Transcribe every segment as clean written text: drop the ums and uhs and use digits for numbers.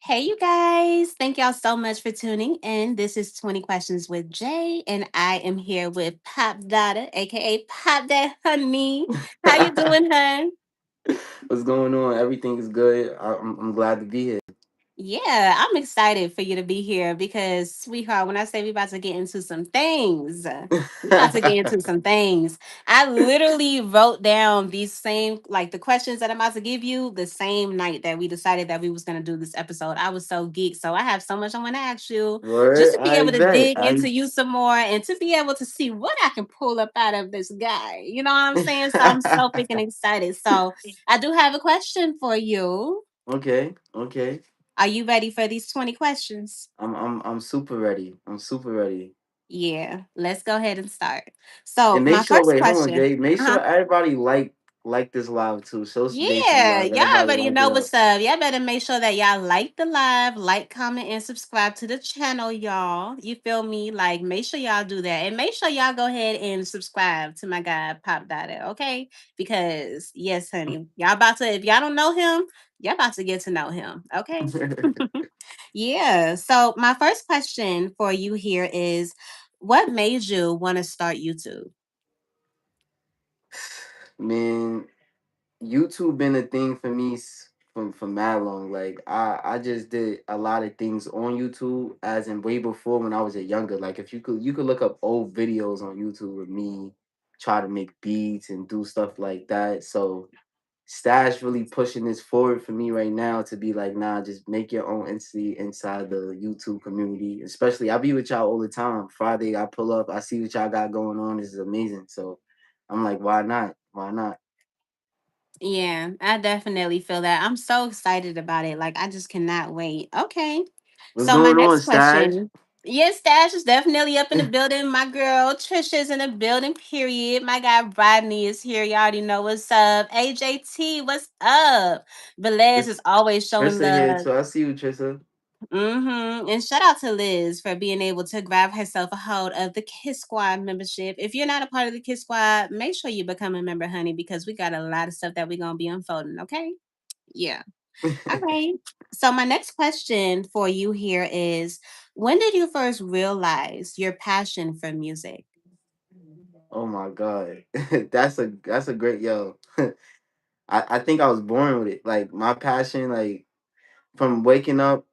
Hey, you guys. Thank y'all so much for tuning in. This is 20 Questions with Jay, and I am here with Pop Dada, aka Pop That Honey. How you doing, hun? What's going on? Everything is good. I'm glad to be here. Yeah, I'm excited for you to be here because, sweetheart, when I say we about to get into some things, we about to get into some things. I literally wrote down these same, like the questions that I'm about to give you the same night that we decided that we was going to do this episode. I was so geeked. So I have so much I want to ask you just Word, to be I able to bet. dig into you some more and to be able to see what I can pull up out of this guy. You know what I'm saying? So I'm so freaking excited. So I do have a question for you. Okay. Are you ready for these 20 questions? I'm super ready. I'm super ready. Yeah, let's go ahead and start. So, And make my sure, first wait, hold on, question. Jay. Make Uh-huh. sure everybody like this live too. Show some dates to the Yeah, live. y'all Everybody already like it know up. what's up. Y'all better make sure that y'all like the live, like, comment, and subscribe to the channel, y'all. You feel me? Like, make sure y'all do that. And make sure y'all go ahead and subscribe to my guy, Pop Dada, okay? Because, yes, honey, y'all about to, if y'all don't know him, y'all about to get to know him, okay? Yeah. So my first question for you here is what made you want to start YouTube? Man, YouTube been a thing for me for mad long. Like I just did a lot of things on YouTube as in way before when I was a younger. Like if you could look up old videos on YouTube with me try to make beats and do stuff like that. So Stash really pushing this forward for me right now to be like, nah, just make your own entity inside the YouTube community. Especially I be with y'all all the time. Friday I pull up, I see what y'all got going on. This is amazing. So I'm like, why not? Why not? Yeah, I definitely feel that. I'm so excited about it. Like I just cannot wait. Okay. What's So my going on, next Stash? question. Yes, Stash is definitely up in the building. My girl Trisha's in the building, period. My guy Rodney is here. You already know what's up. AJT, what's up? Velez It's is always showing Trissa here love. too. I see you, Trissa. And shout out to Liz for being able to grab herself a hold of the Kiss Squad membership. If you're not a part of the Kiss Squad, make sure you become a member, honey, because we got a lot of stuff that we're gonna be unfolding. Okay? Yeah. All right. So my next question for you here is: when did you first realize your passion for music? Oh my god, that's a great yo. I think I was born with it. Like my passion, like from waking up,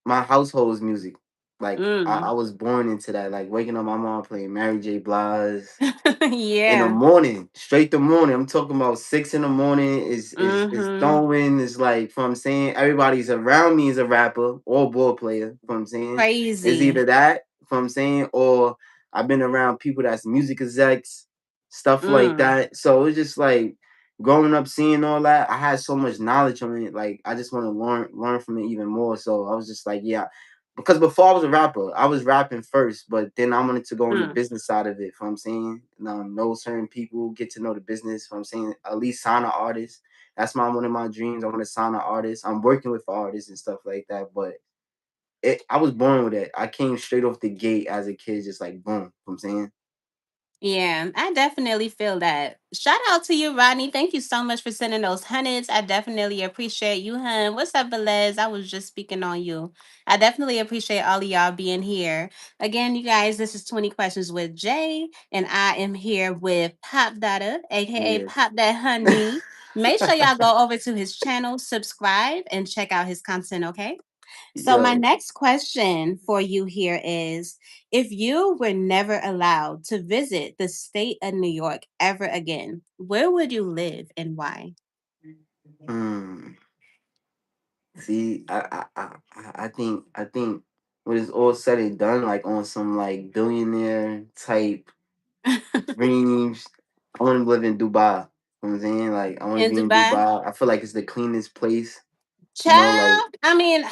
my household's music. Like I Mm. was born into that. Like waking up, my mom playing Mary J. Blige in the Yeah. morning, straight the morning. I'm talking about 6 in the morning. Is Mm-hmm. throwing. Is like from I'm saying everybody's around me is a rapper or ball player. From I'm saying is Crazy. either that. From I'm saying or I've been around people that's music execs, stuff like Mm. that. So it's just like growing up seeing all that. I had so much knowledge on it. Like I just want to learn from it even more. So I was just like, yeah, because before I was a rapper, I was rapping first, but then I wanted to go on the Mm. business side of it. I'm saying, know certain people, get to know the business. I'm saying, at least sign an artist. That's one of my dreams. I want to sign an artist. I'm working with artists and stuff like that. But I was born with it. I came straight off the gate as a kid, just like boom. I'm saying, Yeah, I definitely feel that. Shout out to you, Rodney. Thank you so much for sending those hundreds. I definitely appreciate you, hun. What's up, Velez? I was just speaking on you. I definitely appreciate all of y'all being here. Again, you guys, this is 20 Questions with Jay, and I am here with Pop Dada, aka yeah, Pop That Honey. Make sure y'all go over to his channel, subscribe, and check out his content, okay? So, my yo, next question for you here is if you were never allowed to visit the state of New York ever again, where would you live and why? hmm. See, I think when it's all said and done, like on some like billionaire type dreams. I want to live in Dubai. You know what I'm saying? Like I want to In be in Dubai? Dubai. I feel like it's the cleanest place. Like Child, I mean,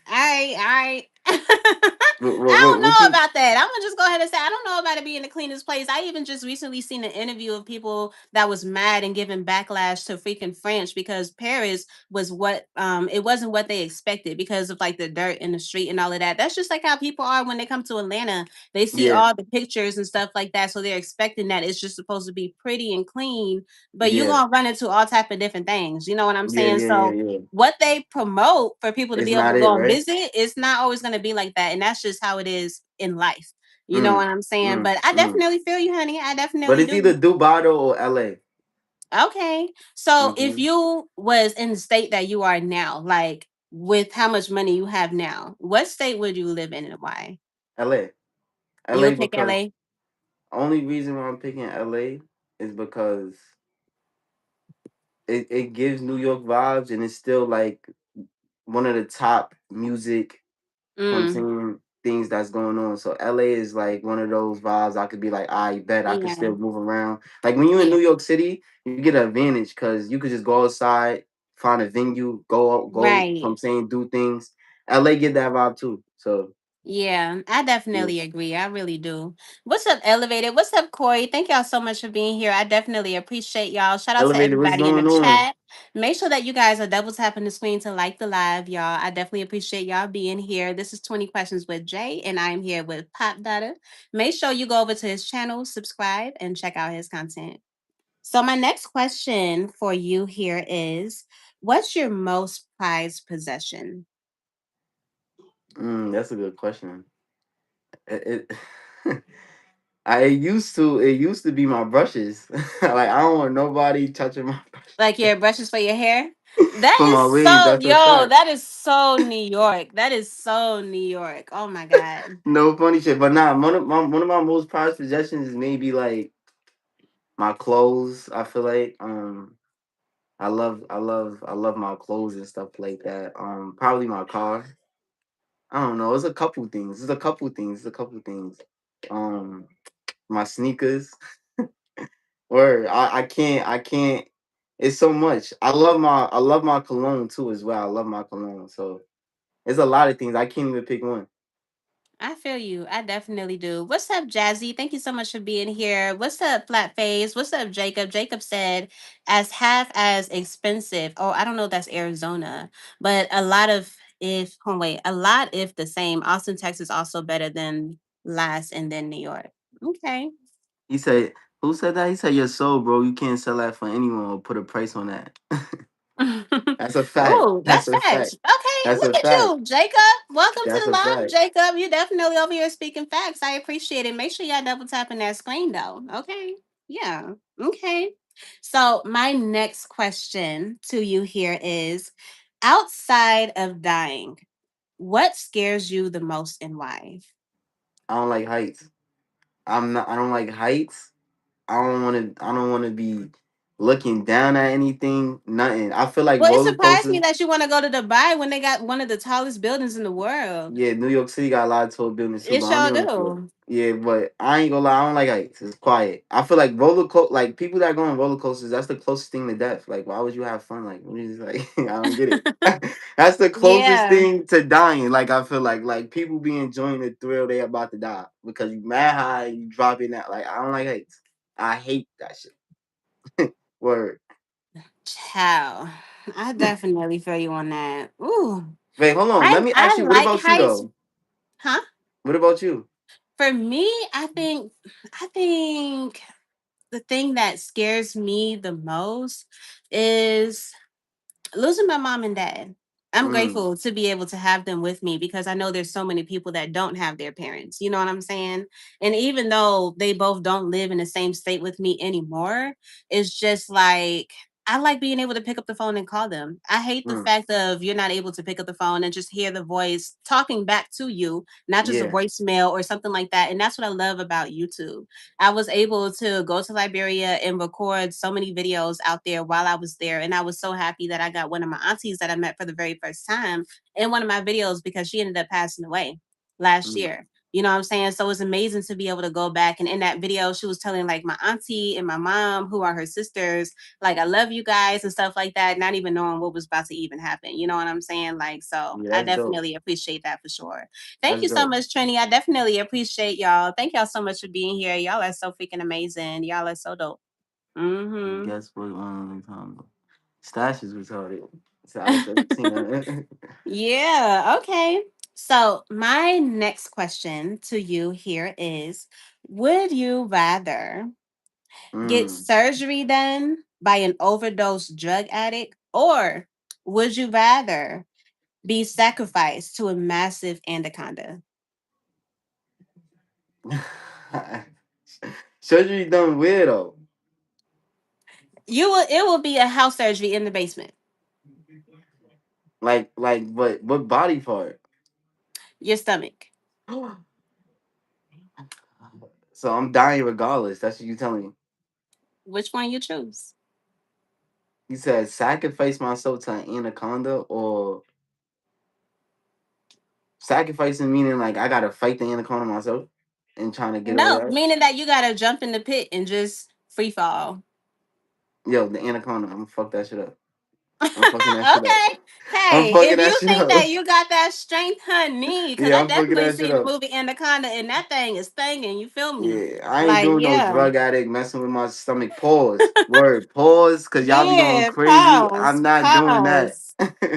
I I don't What know you? about that. I'm gonna just go ahead and say I don't know about it being the cleanest place. I even just recently seen an interview of people that was mad and giving backlash to freaking French because Paris was what it wasn't what they expected because of like the dirt in the street and all of that. That's just like how people are when they come to Atlanta. They see Yeah, all the pictures and stuff like that, so they're expecting that it's just supposed to be pretty and clean, but you're yeah, gonna run into all type of different things. You know what I'm yeah, saying? yeah, yeah, So yeah. what they promote for people to It's be able not to it, go and right? visit, it's not always going to be like that. And that's just how it is in life. You know Mm, what I'm saying? mm, But I mm. definitely feel you, honey. I But definitely it's either do. Dubai or LA. Okay. So if Mm-hmm. you was in the state that you are now, like with how much money you have now, what state would you live in and why? LA. You LA would pick because LA? only reason why I'm picking LA is because it gives New York vibes and it's still like one of the top music Mm, contain things that's going on. So LA is like one of those vibes I could be like, I bet I could yeah. still move around. Like when you're in Yeah. New York City, you get an advantage because you could just go outside, find a venue, go Right. from saying do things. LA get that vibe too. So Yeah, I yeah. definitely agree. I really do. What's up, Elevated? What's up, Corey? Thank y'all so much for being here. I definitely appreciate y'all. Shout out to Elevator, what's everybody in the going on? chat. Make sure that you guys are double tapping the screen to like the live, y'all. I definitely appreciate y'all being here. This is 20 Questions with Jay, and I'm here with Pop Dada. Make sure you go over to his channel, subscribe, and check out his content. So, my next question for you here is what's your most prized possession? That's a good question. It it used to be my brushes. Like I don't want nobody touching my Like your brushes for your hair? brushes That for my is waves. so, That's a yo, fact. that is so New York. That is so New York. Oh my God. No funny shit, but nah. One of my most prized possessions is maybe like my clothes. I feel like I love my clothes and stuff like that. Probably my car. I don't know. It's a couple things. It's a couple things. It's a couple things. Um, my sneakers. Or I can't. It's so much. I love my cologne too as well. I love my cologne. So it's a lot of things. I can't even pick one. I feel you. I definitely do. What's up, Jazzy? Thank you so much for being here. What's up, Flat Face? What's up, Jacob? Jacob said, as half as expensive. Oh, I don't know if that's Arizona, but a lot of if, oh, wait, a lot if the same. Austin, Texas also better than last and then New York. Okay. He said, "Who said that?" He said, "Your soul, bro. You can't sell that for anyone or put a price on that." That's a fact. Oh, That's that's a fact. facts. Okay, That's look a at fact. you, Jacob. Welcome to That's the a live, fact. Jacob. You definitely over here speaking facts. I appreciate it. Make sure y'all double tapping that screen though. Okay. Yeah. Okay. So my next question to you here is outside of dying, what scares you the most and why? I don't like heights. I'm not. I don't like heights. I don't want to. I don't want to be looking down at anything. Nothing. I feel like Well, it roller surprised me coasters. that you want to go to Dubai when they got one of the tallest buildings in the world. Yeah, New York City got a lot of tall buildings too, It but I don't sure give a fuck. do. Yeah, but I ain't gonna lie, I don't like heights. It's quiet. I feel like like people that go on roller coasters, that's the closest thing to death. Like, why would you have fun? Like, what is like? I don't get it. That's the closest Yeah. thing to dying. Like, I feel like people be enjoying the thrill they about to die because you mad high, you dropping that. Like, I don't like heights. I hate that shit. Word. Ciao. I definitely feel you on that. Ooh. Wait, hold on. Let me ask I you. What like about you heights. though? Huh? What about you? For me, I think the thing that scares me the most is losing my mom and dad. I'm Mm, grateful to be able to have them with me because I know there's so many people that don't have their parents. You know what I'm saying? And even though they both don't live in the same state with me anymore, it's just like I like being able to pick up the phone and call them. I hate the mm, fact of you're not able to pick up the phone and just hear the voice talking back to you, not just a yeah. voicemail or something like that. And that's what I love about YouTube. I was able to go to Liberia and record so many videos out there while I was there. And I was so happy that I got one of my aunties that I met for the very first time in one of my videos because she ended up passing away last Mm, year. You know what I'm saying? So it's amazing to be able to go back. And in that video, she was telling like my auntie and my mom, who are her sisters, like, I love you guys and stuff like that, not even knowing what was about to even happen. You know what I'm saying? Like, so Yeah, I that's dope. definitely appreciate that for sure. Thank That's you so dope. much, Trini. I definitely appreciate y'all. Thank y'all so much for being here. Y'all are so freaking amazing. Y'all are so dope. And Mm-hmm. guess what? Stash is retarded. So I was like, seen that. Yeah, okay. So, my next question to you here is, would you rather get mm. surgery done by an overdose drug addict, or would you rather be sacrificed to a massive anaconda? Surgery done weirdo. It will be a house surgery in the basement. Like what body part? Your stomach. So I'm dying regardless. That's what you telling me. Which one you choose? You said sacrifice myself to an anaconda, or sacrificing meaning like I gotta fight the anaconda myself and trying to get away No, with it. meaning that you gotta jump in the pit and just free fall. Yo, the anaconda, I'm gonna fuck that shit up. I'm fucking that shit up. Okay. I'm Hey, fucking if that you shit think up. that you got that strength, honey, because Yeah, I I'm fucking definitely that shit seen the up. movie Anaconda and that thing is stinging. You feel me? Yeah, I ain't Like, doing no yeah. drug addict messing with my stomach. Pause. Word. Pause. Cause y'all be going Yeah, crazy. I'm pause. not doing that. Pause.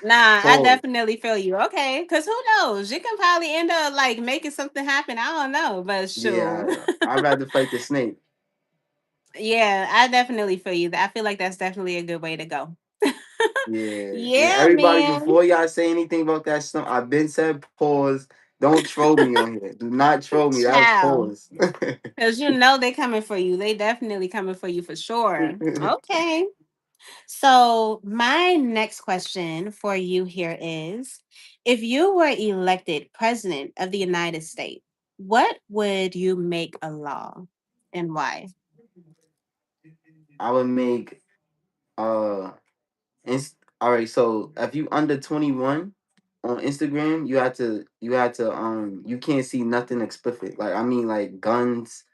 Nah, I Pause. definitely feel you. Okay. Because who knows? You can probably end up like making something happen. I don't know. But sure. Yeah, I'd rather fight the snake. Yeah, I definitely feel you. I feel like that's definitely a good way to go. Yeah. And Yeah, everybody, man. before y'all say anything about that stuff, I've been said pause. Don't troll me on here. Do not troll me. That was Ciao. pause. Because you know they coming for you. They definitely coming for you for sure. Okay. So my next question for you here is, if you were elected president of the United States, what would you make a law and why? I would make uh all right, so if you under 21 on Instagram, you can't see nothing explicit. Like I mean like guns,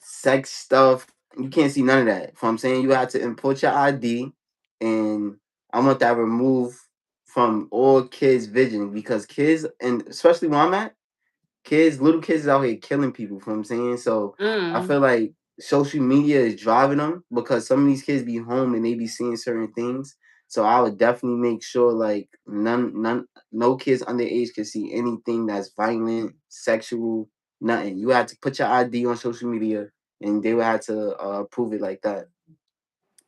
sex stuff. You can't see none of that. So I'm saying you have to input your ID, and I want that removed from all kids' vision, because kids, and especially where I'm at, little kids is out here killing people. You know what I'm saying? So I Mm, feel like social media is driving them, because some of these kids be home and they be seeing certain things. So I would definitely make sure like no kids underage can see anything that's violent, sexual, nothing. You have to put your ID on social media, and they would have to prove it like that.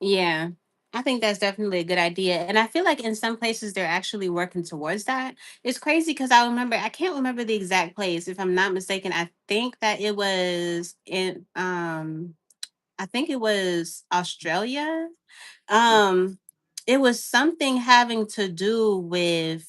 yeah. I think that's definitely a good idea. And I feel like in some places they're actually working towards that. It's crazy because I can't remember the exact place. If I'm not mistaken, I think that it was in I think it was Australia. Um, it was something having to do with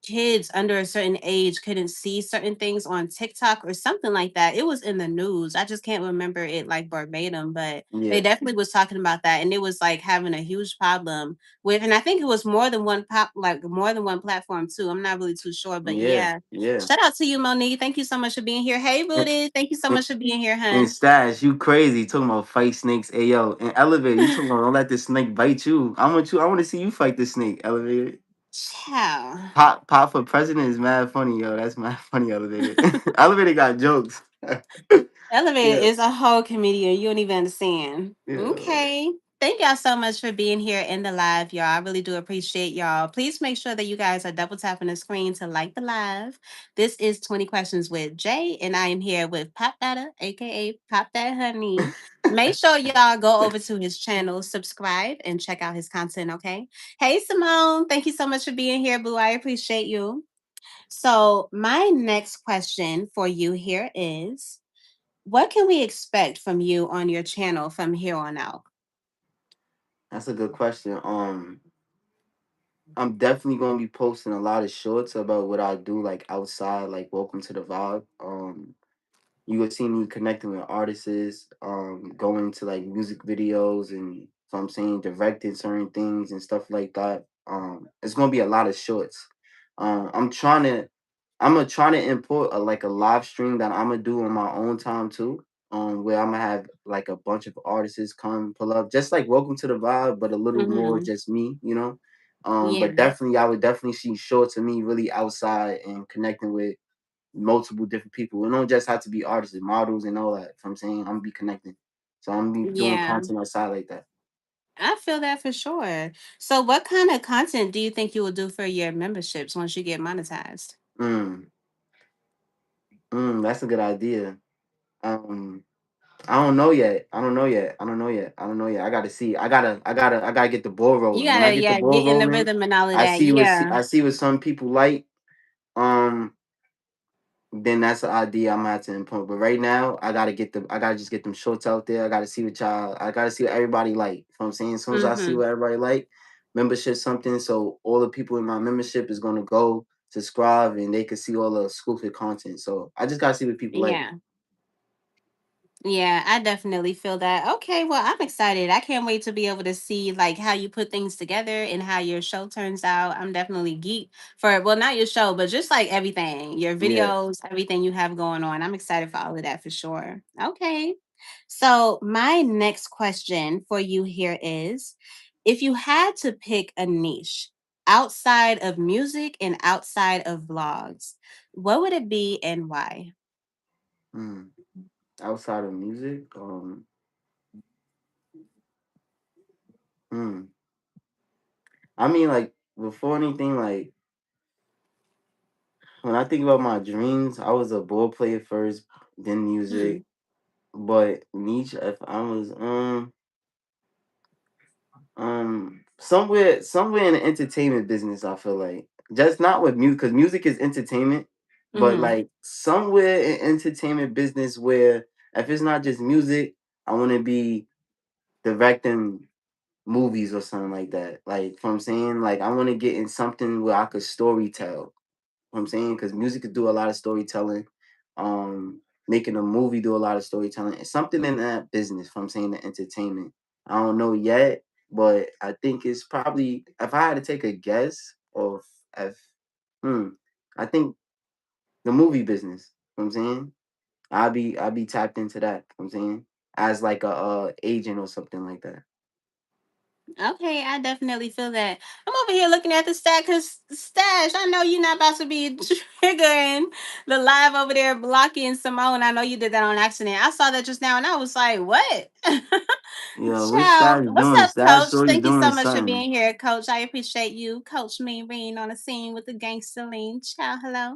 kids under a certain age couldn't see certain things on TikTok or something like that. It was in the news. I just can't remember it like verbatim, but they Yeah, definitely was talking about that, and it was like having a huge problem with, and I think it was more than one pop, like more than one platform too. I'm not really too sure, but yeah, yeah. yeah. Shout out to you, Monique. Thank you so much for being here. Hey, Booty. Thank you so much for being here, And hun. Stash, you crazy talking about fight snakes. Hey yo, and Elevator, you talking about don't let this snake bite you. I want to see you fight this snake, Elevator. Ciao. Pop for president is mad funny, yo. That's mad funny, Elevator. Elevator got jokes. Elevator Yeah. is a whole comedian. You don't even understand. Yeah. Okay. Thank y'all so much for being here in the live, y'all. I really do appreciate y'all. Please make sure that you guys are double tapping the screen to like the live. This is 20 Questions with Jay, and I am here with Pop Data, aka Pop That Honey. Make sure y'all go over to his channel, subscribe, and check out his content, okay? Hey, Simone. Thank you so much for being here, Boo. I appreciate you. So, my next question for you here is, what can we expect from you on your channel from here on out? That's a good question. I'm definitely gonna be posting a lot of shorts about what I do like outside, like Welcome to the Vibe. You will see me connecting with artists, going to like music videos, and so I'm saying directing certain things and stuff like that. It's gonna be a lot of shorts. I'm trying to. I'm gonna try to import a, like a live stream that I'm gonna do on my own time too. Where I'm gonna have like a bunch of artists come pull up, just like Welcome to the Vibe, but a little more Mhm. just me, you know. Yeah. But definitely, I would definitely see shorts of me really outside and connecting with multiple different people. It don't just have to be artists and models and all that. I'm saying I'm gonna be connecting, so I'm gonna be doing Yeah. content outside like that. I feel that for sure. So what kind of content do you think you will do for your memberships once you get monetized? Mm, that's a good idea. Um, I don't know yet. I don't know yet. I don't know yet. I don't know yet. I gotta see. I gotta get the ball You rolling. When I gotta, get the yeah, ball get in the rolling, rhythm and all of that. Yeah. I see what some people like. Um, then that's the idea I'm gonna have to implement. But right now, I gotta just get them shorts out there. I gotta see what everybody like. You know what I'm saying? As soon as I see Mhm. what everybody like, membership something. So all the people in my membership is gonna go subscribe and they can see all the exclusive content. So I just gotta see what people like. Yeah. Yeah, I definitely feel that. Okay, well, I'm excited. I can't wait to be able to see like how you put things together and how your show turns out. I'm definitely geek for, well, not your show, but just like everything, your Yeah. videos, everything you have going on. I'm excited for all of that for sure. Okay. So, my next question for you here is, if you had to pick a niche outside of music and outside of vlogs, what would it be and why? Mm. Outside of music, mm. I mean, like before anything, like when I think about my dreams, I was a ball player first, then Hmm. music. But niche, if I was somewhere in the entertainment business, I feel like just not with music because music is entertainment, but Hmm. like somewhere in entertainment business where if it's not just music, I want to be directing movies or something like that. Like, what I'm saying, like I want to get in something where I could story tell. What I'm saying, because music could do a lot of storytelling. Making a movie do a lot of storytelling. It's something in that business. What I'm saying, the entertainment. I don't know yet, but I think it's probably if I had to take a guess of if hmm, I think the movie business. What I'm saying, I'll be tapped into that. What I'm saying, as like a agent or something like that. Okay, I definitely feel that. I'm over here looking at the stack because Stash, I know you're not about to be triggering the live over there blocking Simone. I know you did that on accident. I saw that just now and I was like, what? Yeah, what's Ciao. Stash What's doing? up, Stash coach? shorty Thank you so doing much for something. being here, coach. I appreciate you. Coach Mean Bean on the scene with the gangster lean. Ciao, hello.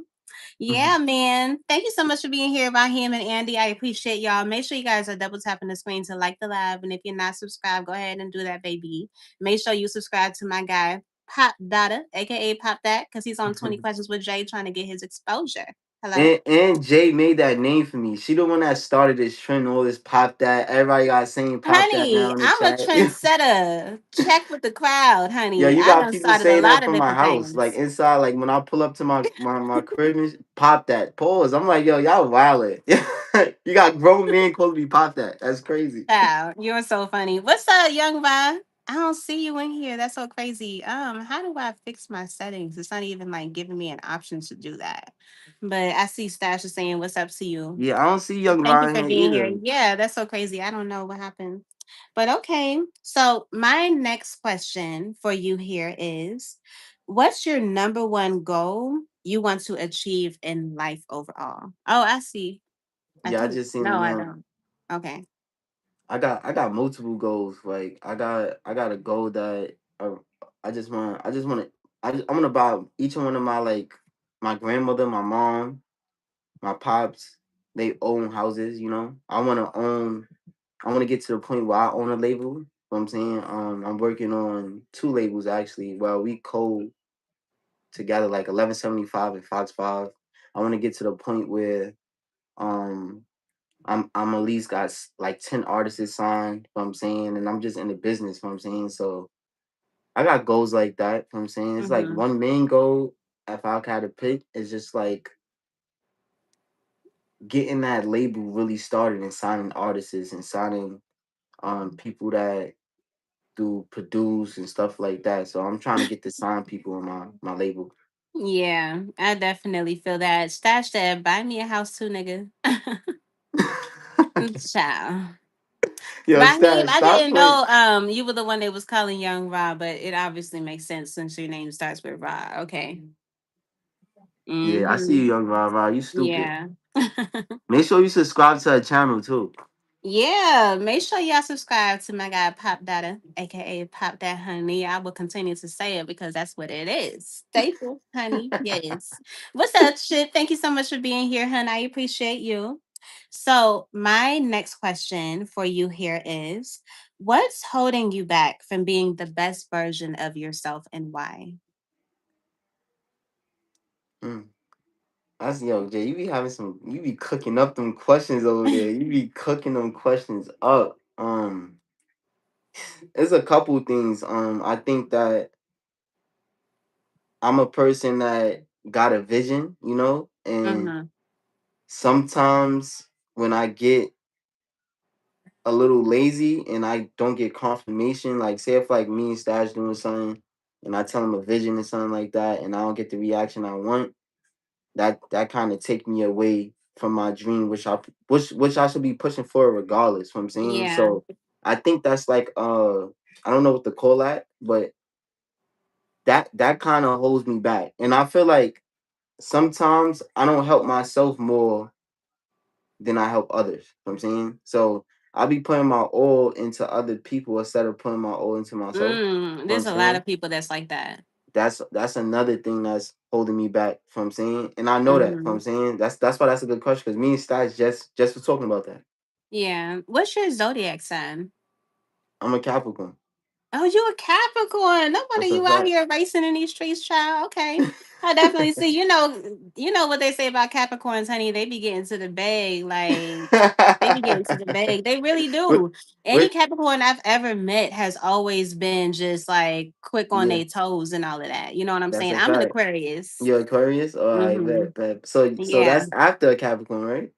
Yeah, man. Thank you so much for being here, Raheem and Andy. I appreciate y'all. Make sure you guys are double tapping the screen to like the live. And if you're not subscribed, go ahead and do that, baby. Make sure you subscribe to my guy, Pop Dada, aka Pop That, because he's on 20 Questions with Jay trying to get his exposure. Hello? And Jay made that name for me. She the one that started this trend, all this pop that. Everybody got saying pop that Honey, now in the I'm a chat. trendsetter. Check with the crowd, Yeah, honey. you I got done people started a saying lot that of from my different house. Like things. inside, like when I pull up to my crib, and pop that. Pause. I'm like, yo, y'all wild. You got grown men calling me pop that. That's crazy. Wow, you're so funny. What's up, young Vi? I don't see you in here. That's so crazy. How do I fix my settings? It's not even like giving me an option to do that. But I see Stash is saying what's up to you. Yeah, I don't see Young Thank you Ryan for here being here. either. Yeah, that's so crazy. I don't know what happened. But okay. So my next question for you here is, what's your number one goal you want to achieve in life overall? Oh, I see. I Yeah, I think just seen no, him I now. don't. Okay. I got multiple goals. Like I got a goal that I just want to I want to buy each one of my like my grandmother, my mom, my pops. They own houses. You know, I want to own. I want to get to the point where I own a label. You know what I'm saying, I'm working on two labels actually. Well, we co together like 1175 and Fox Five. I want to get to the point where um I'm at least got like 10 artists signed, what I'm saying, and I'm just in the business, what I'm saying. So I got goals like that, what I'm saying. It's like Mm-hmm. one main goal, if I had to pick, is just like getting that label really started and signing artists and signing people that do produce and stuff like that. So I'm trying to get to sign people in my label. Yeah, I definitely feel that. Stash that. Buy me a house too, nigga. Child. Yo, Raheem, stop, I stop didn't playing. know you were the one that was calling Young Ra, but it obviously makes sense since your name starts with Ra. Okay. Yeah, I see you, Mm-hmm. young Rara. You stupid. Yeah. Make sure you subscribe to her channel too. Yeah, make sure y'all subscribe to my guy Pop Data, aka Pop That Honey. I will continue to say it because that's what it is. Staple, honey. Yes. What's up, shit? Thank you so much for being here, honey. I appreciate you. So, my next question for you here is, what's holding you back from being the best version of yourself and why? Mm. That's yo, Jay. You be having some. You be cooking up them questions over there. You be cooking them questions up. There's a couple things. I think that I'm a person that got a vision, and Mm-hmm. sometimes when I get a little lazy and I don't get confirmation, like say if like me and Stash doing something and I tell him a vision or something like that and I don't get the reaction I want, that kind of take me away from my dream, which I should be pushing for regardless. What I'm saying. Yeah. So I think that's like I don't know what to call that, but that kind of holds me back. And I feel like sometimes I don't help myself more than I help others. You know what I'm saying? So I'll be putting my all into other people instead of putting my all into myself. You know what I'm There's a lot saying? of people that's like that. That's another thing that's holding me back from saying, and I know that from Mm-hmm. saying that's why that's a good question because me and Stats just was talking about that. Yeah. What's your zodiac sign? I'm a Capricorn. Oh, you a Capricorn. No wonder That's a you out fact. here racing in these streets, child. Okay. I definitely see. You know what they say about Capricorns, honey. They be getting to the bag. Like they be getting to the bag. They really what, do. Any what? Capricorn I've ever met has always been just like quick on Yeah, their toes and all of that. You know what I'm that's saying? a I'm an fact. Aquarius. You're Aquarius. All right, Mm-hmm. bet. So Yeah. that's after a Capricorn, right?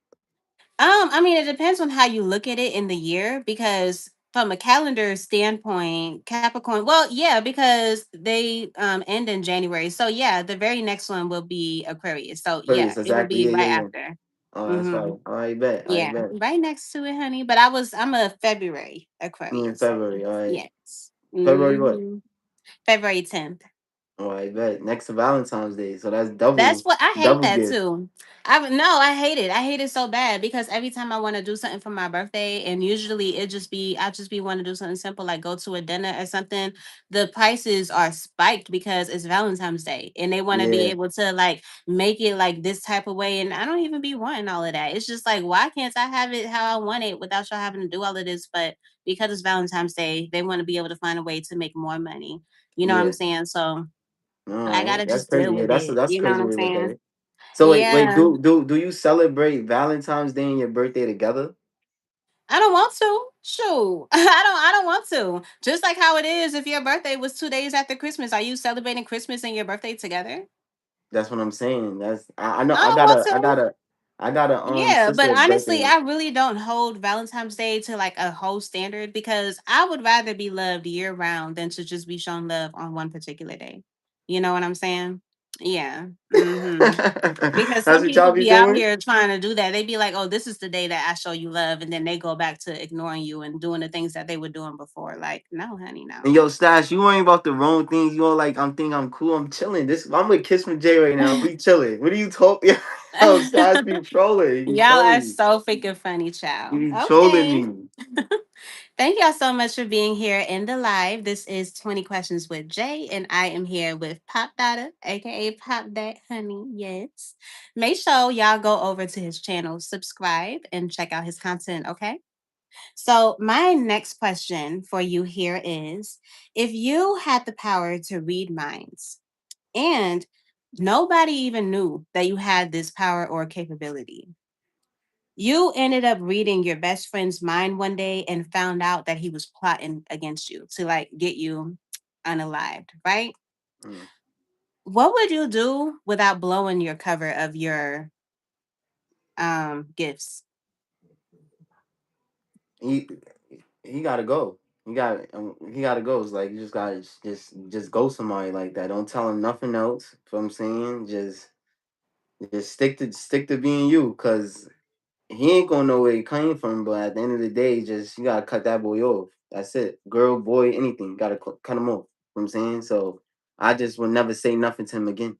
I mean, it depends on how you look at it in the year because from a calendar standpoint, Capricorn, well, yeah, because they end in January. So yeah, the very next one will be Aquarius. So yeah, Aquarius, it will exactly. be Yeah, right yeah, yeah. after. Oh, that's Hmm. fine. All right, bet. I Yeah, bet. right next to it, honey. But I'm a February Me in Aquarius. February. All right. Yes. February what? February 10th. Oh, I bet. Next to Valentine's Day. So that's That's what I hate double that gift. too. I no, I hate it. I hate it so bad because every time I want to do something for my birthday, and usually I just be want to do something simple like go to a dinner or something. The prices are spiked because it's Valentine's Day, and they want to be Yeah, able to like make it like this type of way. And I don't even be wanting all of that. It's just like why can't I have it how I want it without y'all having to do all of this? But because it's Valentine's Day, they want to be able to find a way to make more money. You know what I'm yeah. saying? So All I right. gotta That's just deal crazy. Yeah, with that's it. that's You know what crazy I'm way to look at saying? it. So wait, Yeah. do you celebrate Valentine's Day and your birthday together? I don't want to. Shoot. I don't want to. Just like how it is if your birthday was 2 days after Christmas. Are you celebrating Christmas and your birthday together? That's what I'm saying. I know I don't want to. I got a Yeah, but sister's honestly, birthday. I really don't hold Valentine's Day to like a whole standard because I would rather be loved year round than to just be shown love on one particular day. You know what I'm saying? Yeah. Hmm. Because That's some what y'all people be be out doing? here trying to do that. They be like, "Oh, this is the day that I show you love," and then they go back to ignoring you and doing the things that they were doing before. Like, no, honey, And no. yo, Stash, you worrying about the wrong things. You know, like I'm thinking I'm cool. I'm chilling. I'm with Kiss from Jay right now. We chilling. What are you talking? Yo, Stash be trolling. He be Y'all are trolling me. so freaking funny, He child. be trolling Okay. me. Thank y'all so much for being here in the live. This is 20 Questions with Jay, and I am here with Pop Dada, aka Pop That Honey. Yes. Make sure y'all go over to his channel, subscribe, and check out his content, okay? So, my next question for you here is if you had the power to read minds and nobody even knew that you had this power or capability, you ended up reading your best friend's mind one day and found out that he was plotting against you to like get you unalived, right? Mm. What would you do without blowing your cover of your gifts? He he gotta go. he got to go. It's like you just got to just go somebody like that. Don't tell him nothing else. You know what I'm saying? Just stick to being you, cause he ain't gonna know where he came from. But at the end of the day, just you gotta cut that boy off. That's it. Girl, boy, anything, you gotta cut him off. You know what I'm saying? So I just would never say nothing to him again. You know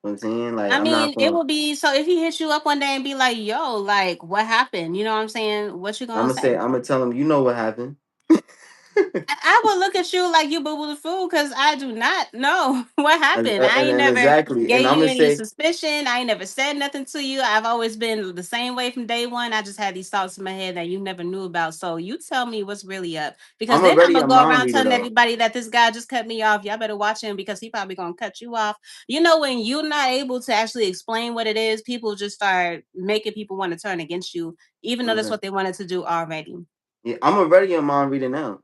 what I'm saying? Like I I'm not mean, it going. will be so if he hits you up one day and be like, "Yo, like, what happened?" You know what I'm saying? What you gonna say? I'm gonna tell him. You know what happened? I would look at you like you boo boo the fool because I do not know what happened. I ain't And never exactly. And gave I'm you gonna any say suspicion. I ain't never said nothing to you. I've always been the same way from day one. I just had these thoughts in my head that you never knew about. So you tell me what's really up because I'm then I'm already gonna a go mind around reader telling though. everybody that this guy just cut me off. Y'all better watch him because he probably gonna cut you off. You know, when you're not able to actually explain what it is, people just start making people want to turn against you, even though that's Okay. what they wanted to do already. Yeah, I'm already a mind reader now.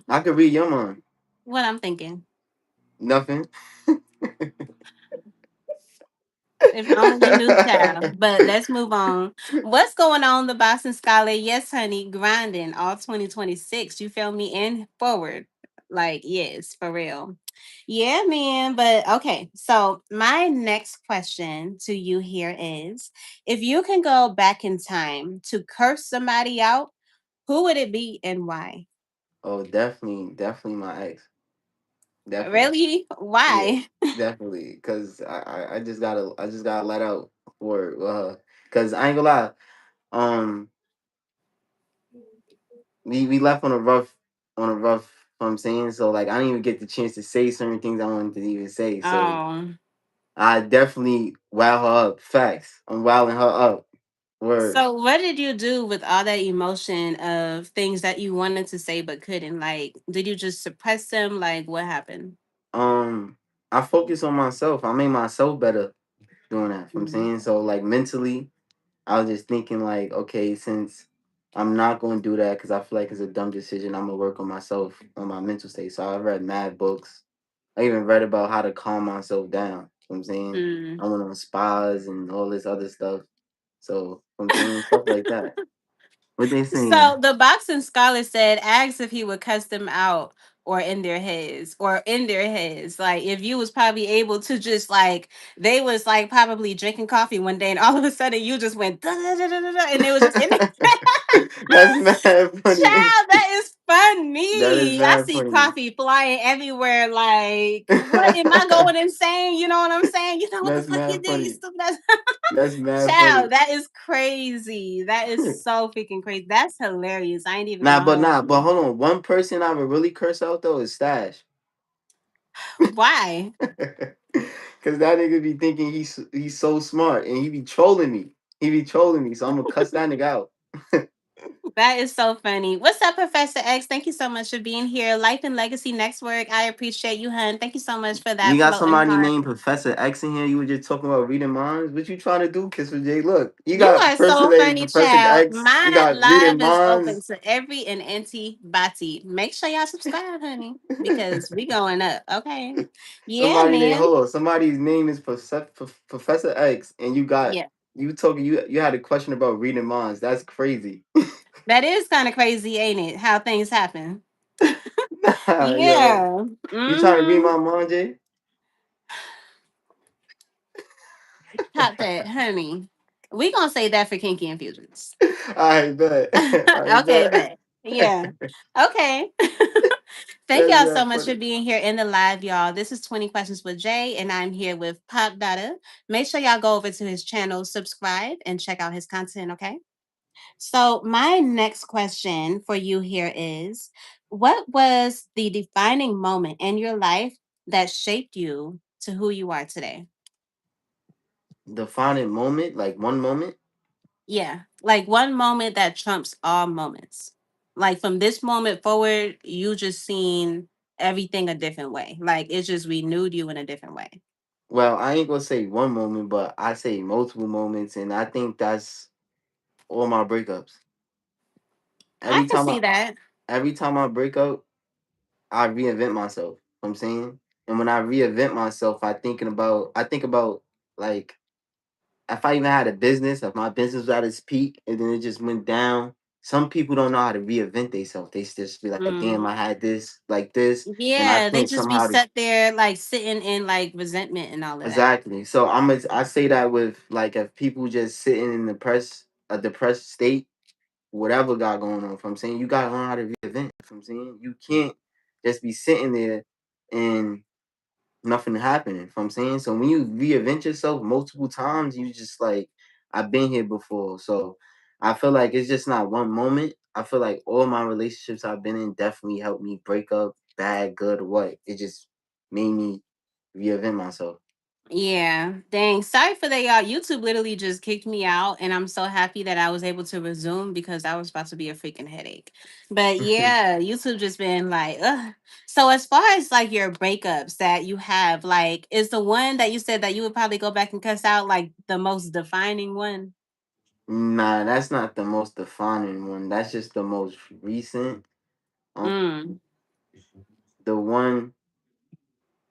I could read your mind. What I'm thinking. Nothing. If only you knew, child. But let's move on. What's going on, the Boston Scholar? Yes, honey, grinding all 2026. You feel me? And forward. Like, yes, for real. Yeah, man. But okay. So, my next question to you here is if you can go back in time to curse somebody out, who would it be and why? Oh, definitely my ex. Definitely. Really? Yeah, Why? definitely. Cause I just gotta let out for it. Cause I ain't gonna lie. Um, we left on a rough. You know what I'm saying, so like I didn't even get the chance to say certain things I wanted to even say. So Oh. I definitely wow her up. Facts. I'm wowing her up. Word. So, what did you do with all that emotion of things that you wanted to say but couldn't? Like, did you just suppress them? Like, what happened? Um, I focus on myself. I made myself better doing that. You know what I'm Mm. saying, so like mentally, I was just thinking like, okay, since I'm not going to do that because I feel like it's a dumb decision, I'm gonna work on myself on my mental state. So I read mad books. I even read about how to calm myself down. You know what I'm saying, Mm. I went on spas and all this other stuff. So you know what I'm saying, stuff like that. What they saying? So, the boxing scholar said, ask if he would cuss them out or in their heads or in their heads. Like, if you was probably able to just like, they was like probably drinking coffee one day and all of a sudden you just went, "Da, da, da, da, da, da," and it was just in That's mad funny. Child, that is That is funny. I mad see funny. coffee flying everywhere. Like, what am I going insane? You know what I'm saying? You know what the That's fuck you mad do? You funny. stupid ass. That's mad funny. Child, that is crazy. That is so freaking crazy. That's hilarious. I ain't even gonna hold But you. hold on. One person I would really curse out though is Stash. Why? Cause that nigga be thinking he's so smart and he be trolling me. He be trolling me, so I'm gonna cuss that nigga out. That is so funny. What's up, Professor X? Thank you so much for being here. Life and Legacy Network. I appreciate you, hun. Thank you so much for We that got floating somebody heart. named Professor X in here. You were just talking about reading minds. What you trying to do, Kiss for J? Look, you You got are person so named funny, Professor child. X. You My got reading live is open minds. to every and anti-body. Make sure y'all subscribe, honey, because we going up. Okay. Yeah, Somebody named man. hold on. Somebody's name is Professor X, and Yeah. you talking you had a question about reading minds. That's crazy. That is kind of crazy, ain't it? How things happen. Nah, yo, Yeah. you trying to read Mm-hmm. my mind, Jay? Pop that, honey. We gonna say that for kinky infusions. I bet. I Okay, bet. bet. Yeah. Okay. Thank That's y'all so that much for funny. being here in the live, y'all. This is 20 Questions with Jay, and I'm here with Pop Dada. Make sure y'all go over to his channel, subscribe, and check out his content, okay? So, my next question for you here is what was the defining moment in your life that shaped you to who you are today? Defining moment, like one moment. Yeah, like one moment that trumps all moments. Like from this moment forward, you just seen everything a different way. Like it just renewed you in a different way. Well, I ain't gonna say one moment, but I say multiple moments, and I think that's all my breakups. I Every can time see that. every time I break up, I reinvent myself. You know what I'm saying, and when I reinvent myself, I think about like if I even had a business, if my business was at its peak and then it just went down some people don't know how to reinvent themselves. They just be like, damn, Mm. I had this like this, and I Yeah, they think just be somehow to set there like sitting in like resentment and all of that. exactly. So I say that with like if people just sitting in a depressed state, whatever got going on. From saying you gotta learn how to reinvent. From saying you can't just be sitting there and nothing happening. From saying so when you reinvent yourself multiple times, you just like I've been here before. So I feel like it's just not one moment. I feel like all my relationships I've been in definitely helped me break up, bad, good, what. It just made me reinvent myself. Yeah, dang. Sorry for that, y'all. YouTube literally just kicked me out, and I'm so happy that I was able to resume because I was about to be a freaking headache. But yeah, YouTube just been like, ugh. So as far as like your breakups that you have, like, is the one that you said that you would probably go back and cuss out like the most defining one? Nah, that's not the most defining one. That's just the most recent. Um, Mm. the one,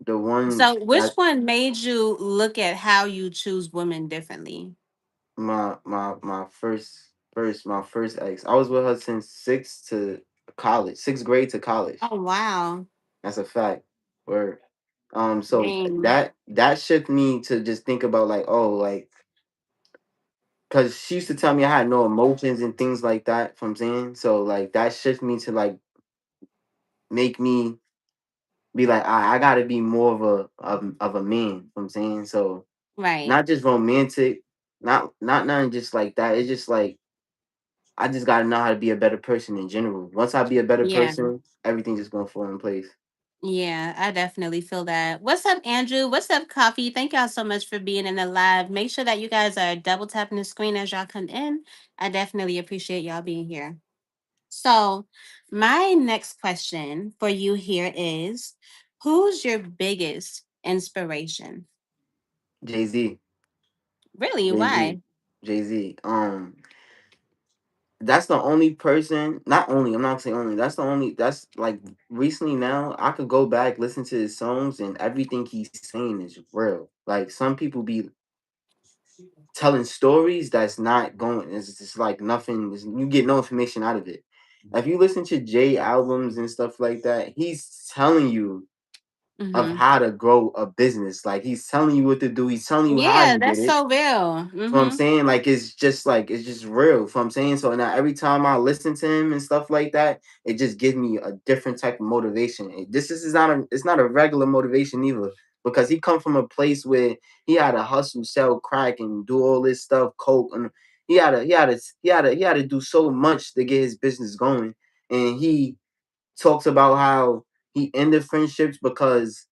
the one So which that one made you look at how you choose women differently? my first ex. I was with her since sixth grade to college. Oh wow. That's a fact. Where, so Dang. that shifted me to just think about like, oh, like, cause she used to tell me I had no emotions and things like that. From saying so, like that shifted me to like make me be like, I gotta be more of a man. I'm saying so, Right. not just romantic, not nothing just like that. It's just like I just gotta know how to be a better person in general. Once I be a better Yeah. person, everything just gonna fall in place. Yeah, I definitely feel that. What's up, Andrew? What's up, Coffee? Thank y'all so much for being in the live. Make sure that you guys are double tapping the screen as y'all come in. I definitely appreciate y'all being here. So, my next question for you here is, who's your biggest inspiration? Jay Z, Really? Jay Z, Why? Jay Z. That's the only person. Not only, I'm not saying only. That's the only. That's like recently now. I could go back listen to his songs and everything he's saying is real. Like some people be telling stories that's not going. It's just like nothing. You get no information out of it. If you listen to Jay albums and stuff like that, he's telling you of Mm-hmm. how to grow a business. Like he's telling you what to do. He's telling you how Yeah, he did that's it. so real. So I'm Mm-hmm. saying like it's just real. So I'm saying so now every time I listen to him and stuff like that, it just gives me a different type of motivation. This is not a it's not a regular motivation either because he come from a place where he had to hustle, sell crack, and do all this stuff, coke, and he had to do so much to get his business going. And he talks about how he ended friendships because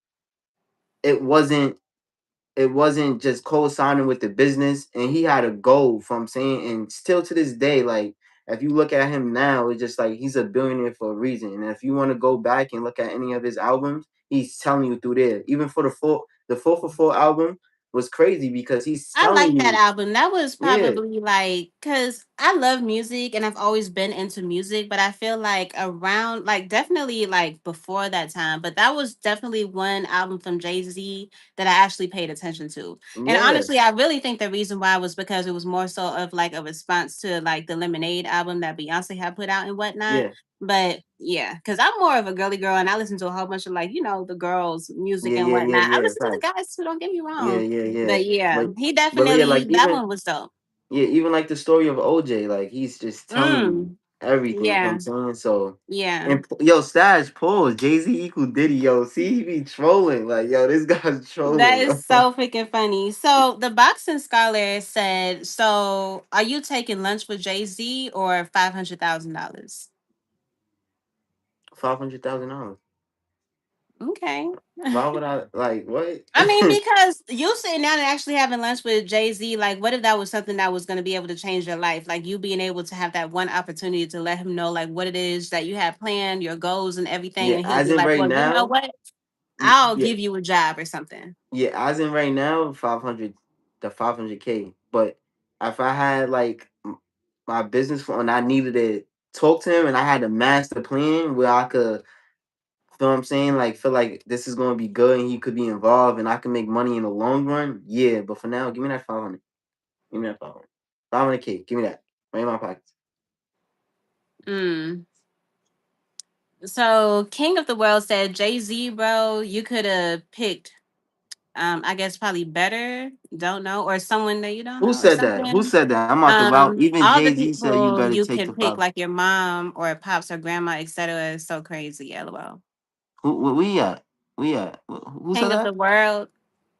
it wasn't just co-signing with the business and he had a goal from saying and still to this day like if you look at him now it's just like he's a billionaire for a reason and if you want to go back and look at any of his albums he's telling you through there even for the 4 for 4 album was crazy because he's I telling like that you album. That was yeah probably like because I love music and I've always been into music, but I feel like around like definitely like before that time, but that was definitely one album from Jay-Z that I actually paid attention to. And yeah honestly, I really think the reason why was because it was more so of like a response to like the Lemonade album that Beyonce had put out and whatnot. yeah But yeah, because I'm more of a girly girl and I listen to a whole bunch of like, the girls' music and whatnot. I listen to the right guys too, don't get me yeah wrong. yeah yeah But yeah, but he yeah like definitely that even one was dope. yeah, even like the story of OJ, like he's just telling you Mm, everything. You know what I'm yeah, saying? So yeah. and yo, Stash, pause. Jay Z equal Diddy, yo. See, he be trolling. Like, yo, this guy's That trolling, is yo. so freaking funny. So the boxing scholar said, "So are you taking lunch with Jay Z or $500,000?" $500,000. Okay. Why would I like what? I mean, because you sitting down and actually having lunch with Jay Z, like, what if that was something that was going to be able to change your life? Like, you being able to have that one opportunity to let him know, like, what it is that you have planned, your goals, and everything, Yeah, and he'll as be in like, right "Well, you know now, what? I'll yeah, give you a job or something." yeah, as in right now, 500, the 500K. But if I had like my business phone and I needed to talk to him and I had a master plan where I could feel what I'm saying? Like feel like this is gonna be good and he could be involved and I can make money in the long run. Yeah, but for now, give me that 500. Give me that 500. 500K. Give me that. Right in my pockets. Mm. So King of the World said Jay-Z, bro, you could have picked I guess probably better, don't know, or someone that you don't Who know, or said that? Who something. said that? I'm out the route. Even All the Jay Z said you people better you take can the pick, pop. like your mom or pops or grandma, etc., is so crazy. LOL. Who we at? We at? Who said King of the that? world.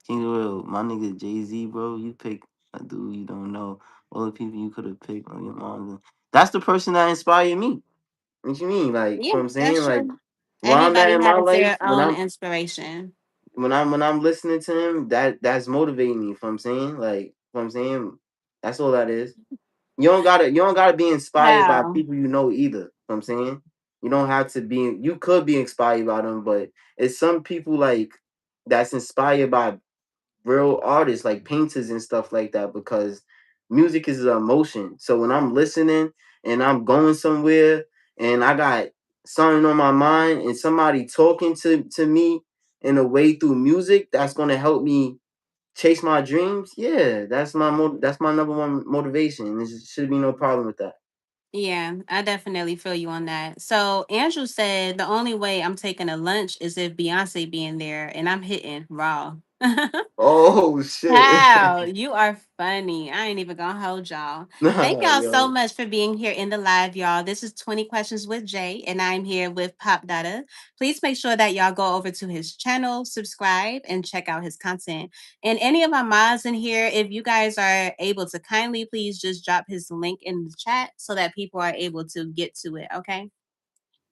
King of the World, my nigga Jay Z, bro. You pick a dude you don't know. All the people you could have picked on your mom. That's the person that inspired me. What you mean? Like, Yeah, what I'm saying, that's like, true. where I'm at Everybody in my has life, their own inspiration. when I'm listening to him, that's motivating me. What I'm saying, like, what I'm saying, that's all that is. You don't gotta be inspired by How? people you know either. What I'm saying, you don't have to be. You could be inspired by them, but it's some people like that's inspired by real artists like painters and stuff like that because music is an emotion. So when I'm listening and I'm going somewhere and I got something on my mind and somebody talking to me in a way through music that's gonna help me chase my dreams, yeah, that's my number one motivation. There should be no problem with that. Yeah, I definitely feel you on that. So Andrew said the only way I'm taking a lunch is if Beyonce being there and I'm hitting raw. Oh shit. How? You are funny. I ain't even gonna hold y'all. Thank Nah, y'all so yo. much for being here in the live, y'all. This is 20 Questions with Jay, and I'm here with Pop Dada. Please make sure that y'all go over to his channel, subscribe, and check out his content. And any of my mods in here, if you guys are able to kindly please just drop his link in the chat so that people are able to get to it, okay?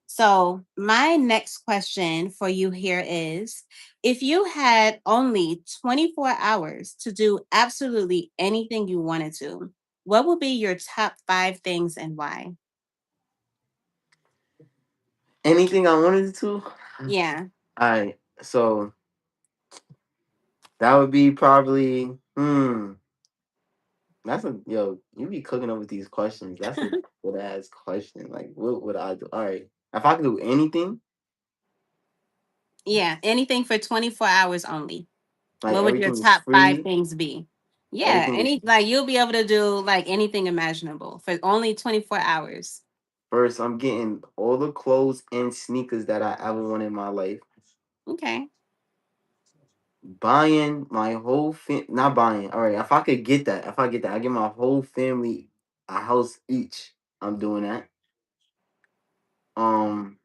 So, my next question for you here is if you had only 24 hours to do absolutely anything you wanted to, what would be your top 5 things and why? Anything I wanted to? Yeah. Alright, so that would be probably that's a yo, you be cooking up with these questions. That's a good ass question. Like, what would I do? All right. If I could do anything, Yeah. Anything for 24 hours only. like What would your everything is top 5 free, things be? Yeah. everything is Any, like, you'll be able to do like anything imaginable for only 24 hours. first, I'm getting all the clothes and sneakers that I ever want in my life. Okay. Buying my whole not buying. All right, if I could get that, if I get that, I get my whole family a house each. I'm doing that. Um,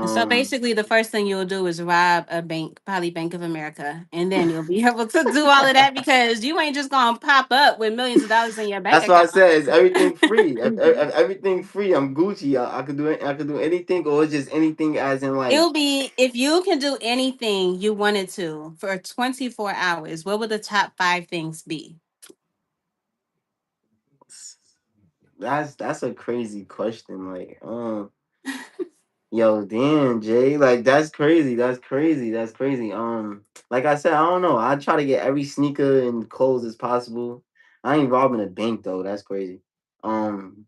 So um, basically, the first thing you'll do is rob a bank, probably Bank of America, and then you'll be able to do all of that because you ain't just gonna pop up with millions of dollars in your bank that's what I account. said. It's everything free. If everything free, I'm Gucci. I could do it. I could do anything, or just anything, as in like It'll be if you can do anything you wanted to for 24 hours. What would the top 5 things be? that's a crazy question. Like, yo, damn, Jay, like that's crazy. That's crazy. That's crazy. Like I said, I don't know. I try to get every sneaker and clothes as possible. I ain't robbing a bank though. That's crazy. Um,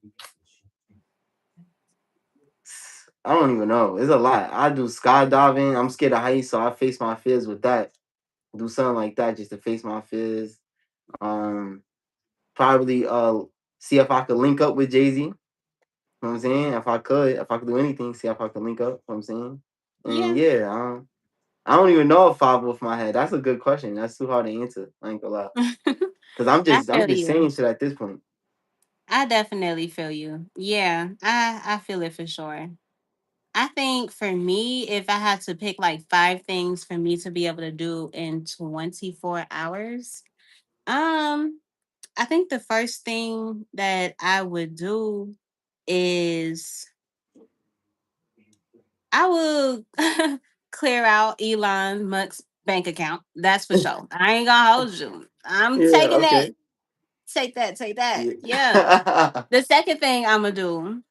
I don't even know. It's a lot. I do skydiving. I'm scared of heights, so I face my fears with that. Do something like that just to face my fears. Um, Probably see if I could link up with Jay Z. You know what I'm saying? If I could do anything, see if I could link up. You know what I'm saying? And Yeah, yeah, I don't even know if five off my head. That's a good question. That's too hard to answer. I ain't gonna lie. Cause I I'm feel just you. saying shit at this point. I definitely feel you. Yeah, I feel it for sure. I think for me, if I had to pick like 5 things for me to be able to do in 24 hours, um, I think the first thing that I would do is I will clear out Elon Musk's bank account. That's for sure. I ain't gonna hold you. I'm Yeah. taking that. Okay. Take that. Take that. Yeah. Yeah. The second thing I'm gonna do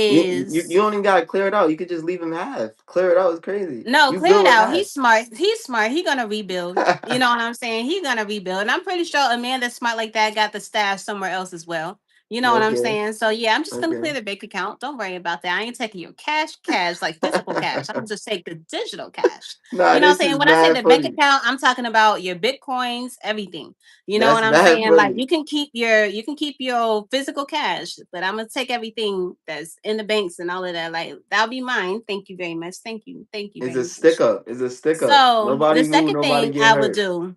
You is don't even gotta clear it out. You could just leave him half. Clear it out is crazy. no, You clear good it with out. half. He's smart. He's smart. He gonna rebuild. You know what I'm saying? He's gonna rebuild. And I'm pretty sure a man that's smart like that got the stash somewhere else as well. You know what I'm Okay. saying? So yeah, I'm just gonna clear Okay. the bank account. Don't worry about that. I ain't taking your cash, like physical cash. I'm just take the digital cash. Nah, You know what I'm this saying? is When I say mad the bank funny. account, I'm talking about your bitcoins, everything. You know That's what I'm mad saying? Like funny. you can keep your physical cash, but I'm gonna take everything that's in the banks and all of that. Like that'll be mine. Thank you very much. Thank you. Thank you It's very a stick much. up. It's a stick up. So the Nobody move. second Nobody thing get I would hurt. do,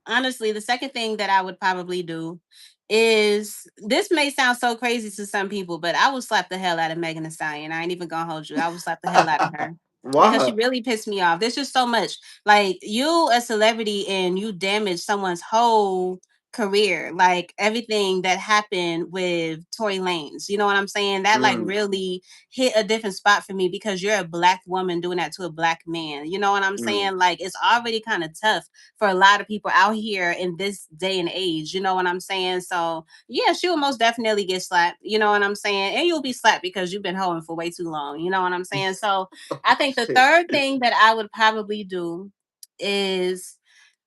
honestly, the second thing that I would probably do is this may sound so crazy to some people, but I would slap the hell out of Megan Thee Stallion. I ain't even gonna hold you. I would slap the hell out of her because she Why? really pissed me off. There's just so much. Like you, a celebrity, and you damage someone's whole career. Like everything that happened with Tory Lanez. You know what I'm saying? That like Mm, really hit a different spot for me because you're a black woman doing that to a black man. You know what I'm mm. saying? Like it's already kind of tough for a lot of people out here in this day and age. You know what I'm saying? So yeah, she will most definitely get slapped. You know what I'm saying? And you'll be slapped because you've been hoeing for way too long. You know what I'm saying? So I think the Shit. third thing that I would probably do is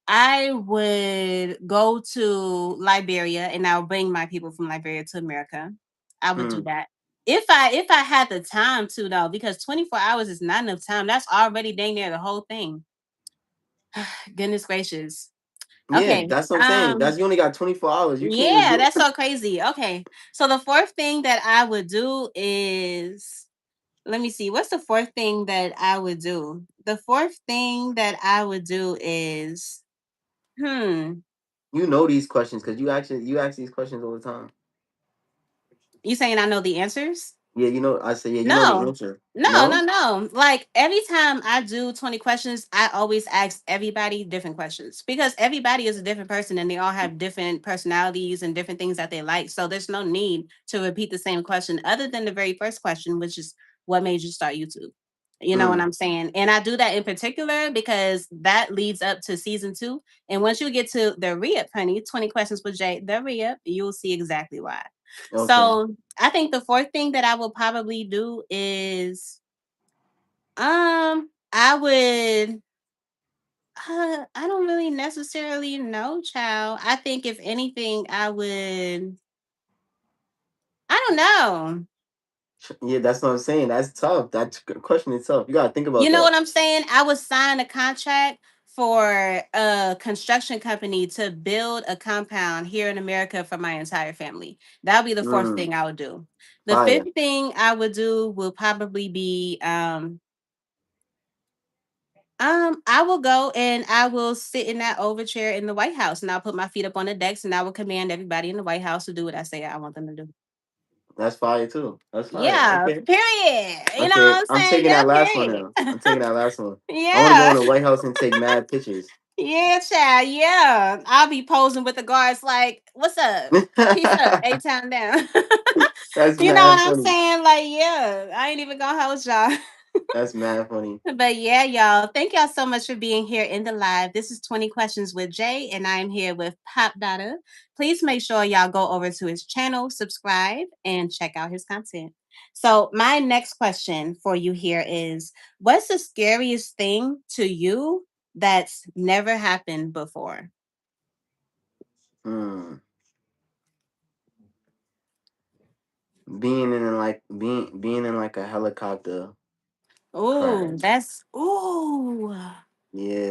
I would go to Liberia and I'll bring my people from Liberia to America. I would do Mm. that. If I had the time to though, because 24 hours is not enough time. That's already dang near the whole thing. Goodness gracious. Yeah, Okay. that's what I'm saying. That's you only got 24 hours. You can't Yeah, do. that's so crazy. Okay. So the fourth thing that I would do is let me see. What's the fourth thing that I would do? The fourth thing that I would do is hmm. You know these questions because you ask these questions all the time. You saying I know the answers? Yeah, you know. I say yeah. You know the No. answer. No, No. no, no. Like every time I do 20 questions, I always ask everybody different questions because everybody is a different person and they all have different personalities and different things that they like. So there's no need to repeat the same question other than the very first question, which is what made you start YouTube? You know what Mm. I'm saying? And I do that in particular because that leads up to season 2. And once you get to the re-up, honey, 20 questions with Jay, the re-up, you'll see exactly why. Okay. So I think the fourth thing that I will probably do is I would I don't really necessarily know, child. I think if anything, I don't know. Yeah, that's what I'm saying. That's tough. That question is tough. You gotta think You about know that. what I'm saying? I would sign a contract for a construction company to build a compound here in America for my entire family. That would be the fourth Mm. thing I would do. The Fire. fifth thing I would do will probably be I will go and I will sit in that over chair in the White House and I'll put my feet up on the decks and I will command everybody in the White House to do what I say I want them to do. That's fire too. That's fire. Yeah, Okay. period. You know Okay. what I'm I'm saying? taking Yeah, that last one period. now. I'm taking that last one. I want to go in Yeah. the White House and take mad pictures. Yeah, child. Yeah. I'll be posing with the guards like, what's up? Peace up. A town down. That's You know what mad I'm funny. saying? Like, yeah, I ain't even gonna hold y'all. That's mad funny. But yeah, y'all, thank y'all so much for being here in the live. This is 20 Questions with Jay, and I am here with Pop Dada. Please make sure y'all go over to his channel, subscribe, and check out his content. So, my next question for you here is what's the scariest thing to you that's never happened before? Hmm. Being in like a helicopter Oh, crash. that's ooh.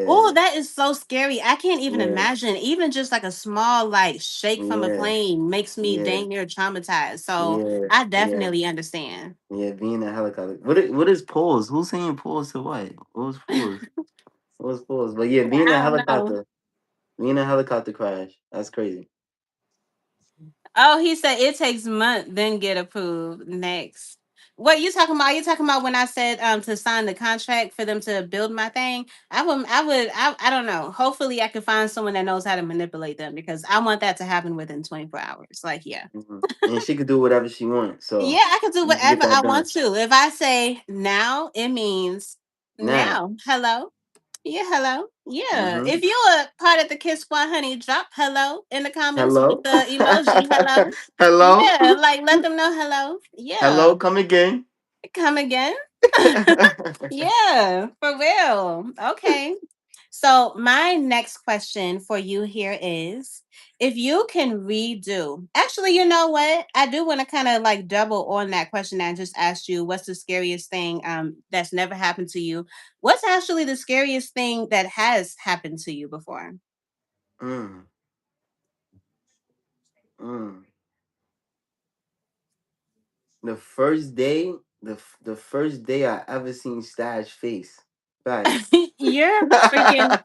Oh, Yeah. that is so scary. I can't even Yeah. imagine. Even just like a small like shake from a Yeah. plane makes me Yeah. dang near traumatized. So Yeah. I Yeah. definitely understand. Yeah. Being in a helicopter. What is pause? Who's saying pause to what? What was pause? What was pause? But yeah, being in a I don't know. helicopter. Being in a helicopter crash. That's crazy. Oh, he said it takes months, then get approved next. What you talking about? You talking about when I said to sign the contract for them to build my thing? I don't know. Hopefully I can find someone that knows how to manipulate them because I want that to happen within 24 hours. Like, yeah. And she could do whatever she wants. Yeah, So I can do you can get whatever I that want done. to. If I say now, it means Now. now. Hello. Yeah, hello. Yeah. Mm-hmm. If you are part of the Kiss Squad, honey, drop hello in the comments with Hello. the emoji. Hello. Hello. Yeah, like let them know hello. Yeah. Hello. Come again. Come again. Yeah, for real. Okay. So, my next question for you here is, if you can redo, actually, you know what? I do want to kind of like double on that question that I just asked you. What's the scariest thing that's never happened to you? What's actually the scariest thing that has happened to you before? Mm, mm. The first day, the first day I ever seen Stash face. Facts. You're freaking.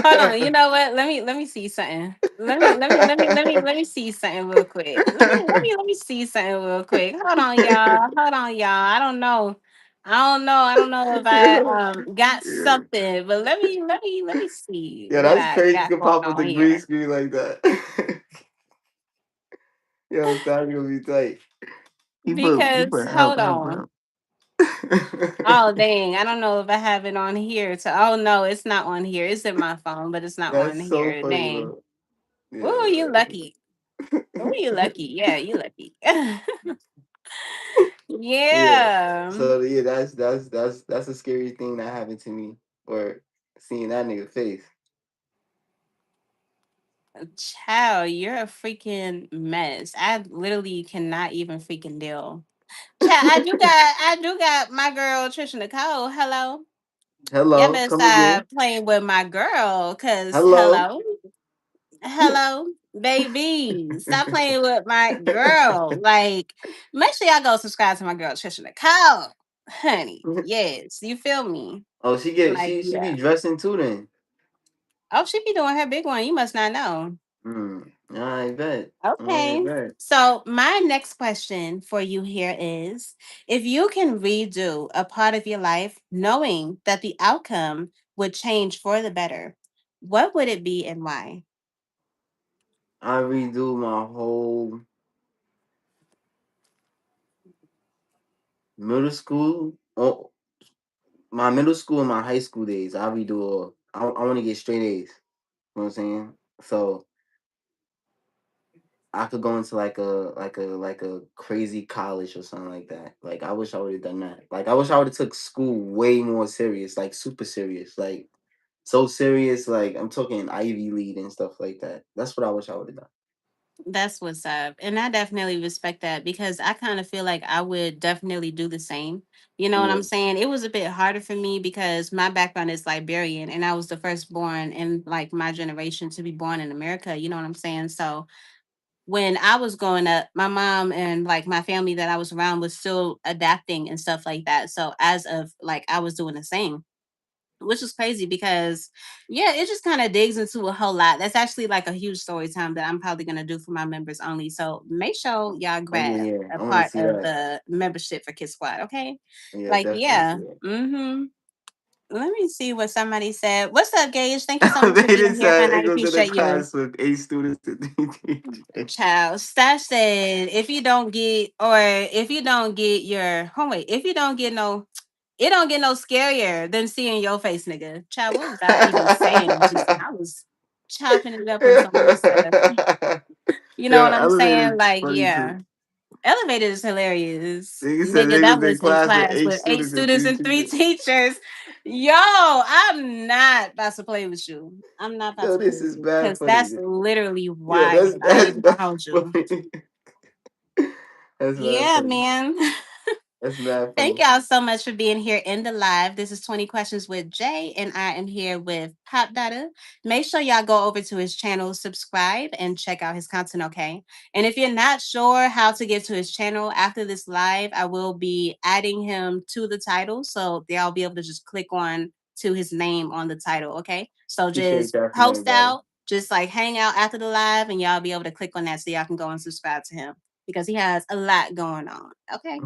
Hold on. You know what? Let me see something. Let me see something real quick. Let me see something real quick. Hold on, y'all. Hold on, y'all. I don't know. I don't know if I got Yeah. something, but let me see Yeah, what that's I crazy. You got can going pop with on the green here. screen like that. Yo, Stash gonna be tight. He put Because help hold everywhere. on. Oh dang, I don't know if I have it on here. To oh no, it's not on here. It's in my phone, but it's not on That's so here. funny, Dang. bro. Yeah, Oh, you lucky. Oh, man. you lucky. Yeah, you lucky. Yeah. Yeah. So yeah, that's a scary thing that happened to me. Or seeing that nigga face. Child, you're a freaking mess. I literally cannot even freaking deal. Child, I do got my girl Trisha Nicole. Hello. Y'all Hello, better come again. stop playing with my girl. Cause Hello. hello. Hello, baby. Stop playing with my girl. Like, make sure y'all go subscribe to my girl Trisha Nicole. Honey. Yes. You feel me? Oh, Like, she yeah. be dressing too then. Oh, she be doing her big one. You must not know. I bet. I Okay. bet. So, my next question for you here is, if you can redo a part of your life knowing that the outcome would change for the better, what would it be and why? I redo my whole middle school. Oh, my middle school and my high school days. I redo all. I want to get straight A's. You know what I'm saying? So I could go into like a crazy college or something like that. Like I wish I would have done that. Like I wish I would have took school way more serious, like super serious, like so serious. Like I'm talking Ivy League and stuff like that. That's what I wish I would have done. That's what's up. And I definitely respect that because I kind of feel like I would definitely do the same. You know what Yeah, I'm saying? It was a bit harder for me because my background is Liberian and I was the first born in like my generation to be born in America. You know what I'm saying? So when I was growing up, my mom and like my family that I was around was still adapting and stuff like that. So as of like I was doing the same, which is crazy because yeah, it just kind of digs into a whole lot. That's actually like a huge story time that I'm probably gonna do for my members only. So make sure y'all oh yeah, grab yeah. a I want to part see of that. the membership for Kids Squad, okay? Yeah, Like definitely see yeah. that. Mm-hmm. Let me see what somebody said. What's up, Gage? Thank you so much for Elevator being here, said man. it I goes to the appreciate you. class with 8 students to 3 teachers. Child, Stash said if you don't get or if you don't get your wait, if you don't get no it don't get no scarier than seeing your face, nigga. Child, what was I even saying? Just I was chopping it up on some other stuff. You know what Yeah, I'm elevator saying? is Like, funny too. yeah. Elevator is hilarious. Nigga said Nigga, they that was in was in class with class eight with eight students and students three and three teachers. teachers. Yo, I'm not about to play with you. I'm not about Yo, to play this with is you bad because that's funny. literally Yeah, wild. I ain't that's even bad gonna hold you. funny. That's bad Yeah, funny. man. That's bad Thank funny. y'all so much for being here in the live. This is 20 Questions with Jay, and I am here with Pop Dada. Make sure y'all go over to his channel, subscribe, and check out his content, okay? And if you're not sure how to get to his channel after this live, I will be adding him to the title. So y'all be able to just click on to his name on the title, okay? So Appreciate just that from post everybody. out, just like hang out after the live, and y'all be able to click on that so y'all can go and subscribe to him because he has a lot going on, okay?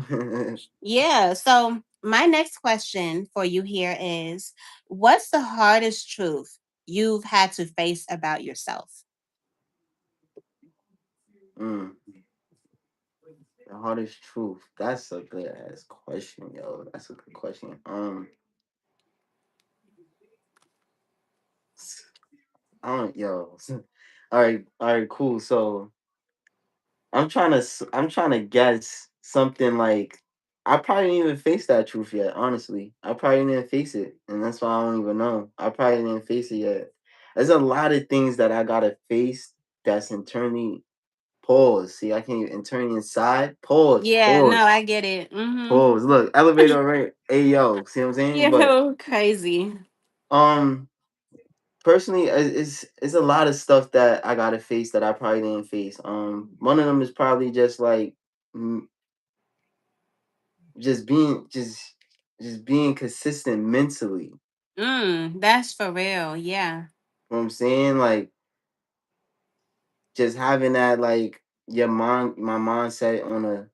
Yeah. So my next question for you here is, what's the hardest truth you've had to face about yourself? Mm, the hardest truth. That's a good ass question, yo. That's a good question. I don't, yo. All right, cool. So I'm trying to guess something like I probably didn't even face that truth yet, honestly. I probably didn't face it, and that's why I don't even know. I probably didn't face it yet. There's a lot of things that I gotta face that's internally pause. See, I can't even internally inside. Pause, Yeah, no, pause, I get it. Mhm. pause. Look, elevator right. Hey yo, see what I'm saying? But You're crazy. um personally, it's a lot of stuff that I gotta face that I probably didn't face. One of them is probably just like mm, just being just being consistent mentally. That's for real. Yeah. You know what I'm saying? Like just having that like your mind my mindset on a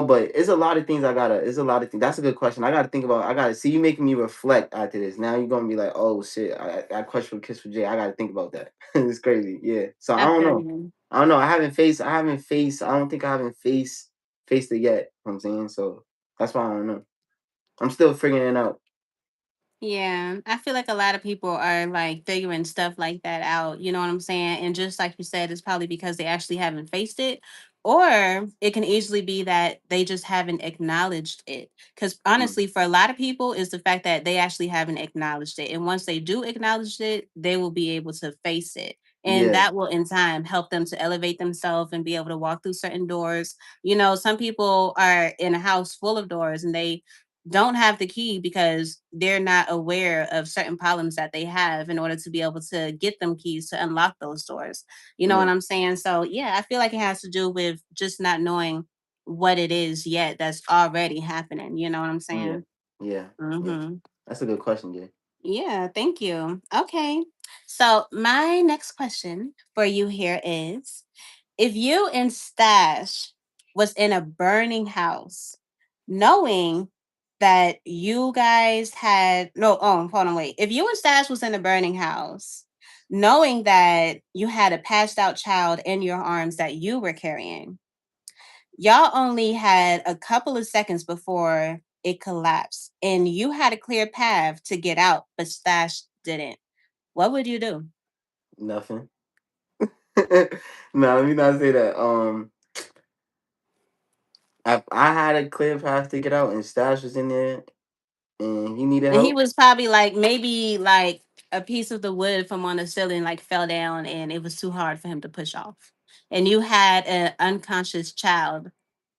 but it's a lot of things I gotta it's a lot of things. That's a good question. I gotta think about I gotta see you making me reflect after this. Now you're gonna be like, oh shit, I question for Kiss for J. I gotta think about that. It's crazy. Yeah. So I I don't feel know. you. I don't know. I don't think I haven't faced it yet. You know what I'm saying? So that's why I don't know. I'm still figuring it out. Yeah, I feel like a lot of people are like figuring stuff like that out. You know what I'm saying? And just like you said, it's probably because they actually haven't faced it. Or it can easily be that they just haven't acknowledged it. Because Mm. honestly, for a lot of people, is the fact that they actually haven't acknowledged it. And once they do acknowledge it, they will be able to face it. And Yeah. that will, in time, help them to elevate themselves and be able to walk through certain doors. You know, some people are in a house full of doors and they don't have the key because they're not aware of certain problems that they have in order to be able to get them keys to unlock those doors. You know what Yeah. I'm saying? So, yeah, I feel like it has to do with just not knowing what it is yet that's already happening. You know what I'm Yeah. saying? Yeah. Yeah. Hmm. That's a good question, Jay. Yeah, thank you. Okay. So, my next question for you here is, if you and Stash was in a burning house, knowing that you guys had no, oh, hold on, wait. If you and Stash was in a burning house, knowing that you had a passed out child in your arms that you were carrying, y'all only had a couple of seconds before it collapsed, and you had a clear path to get out, but Stash didn't. What would you do? Nothing. No, let me not say that. If I had a clear path to get out and Stash was in there and he needed And he help, was probably like maybe like a piece of the wood from on the ceiling like fell down and it was too hard for him to push off. And you had an unconscious child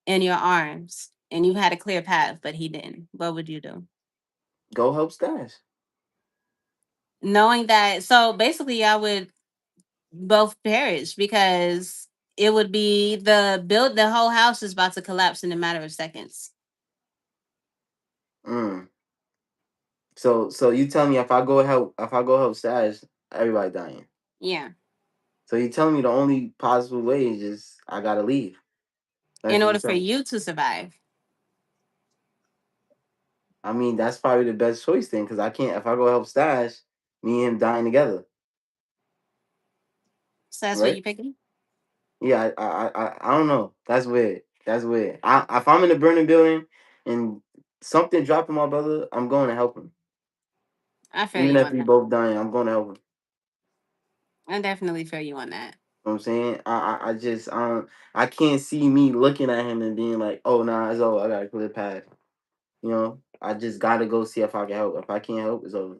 in your arms and you had a clear path, but he didn't. What would you do? go help Stash. Knowing that, so basically, I would both perish because it would be the whole house is about to collapse in a matter of seconds. Mm. So you tell me if I go help Stash, everybody dying. Yeah. So you telling me the only possible way is just I gotta leave. That's In what you order for saying. you to survive. I mean, that's probably the best choice then, because I can't if I go help Stash, me and him dying together, So that's what right? you picking? Yeah, I don't know. That's weird. That's weird. If I'm in a burning building and something dropping my brother, I'm going to help him. I feel Even you if on we that. both dying, I'm going to help him. I definitely feel you on that. You know what I'm saying? I just I can't see me looking at him and being like, oh nah, it's over. I got a clear path. I just gotta go see if I can help. If I can't help, it's over.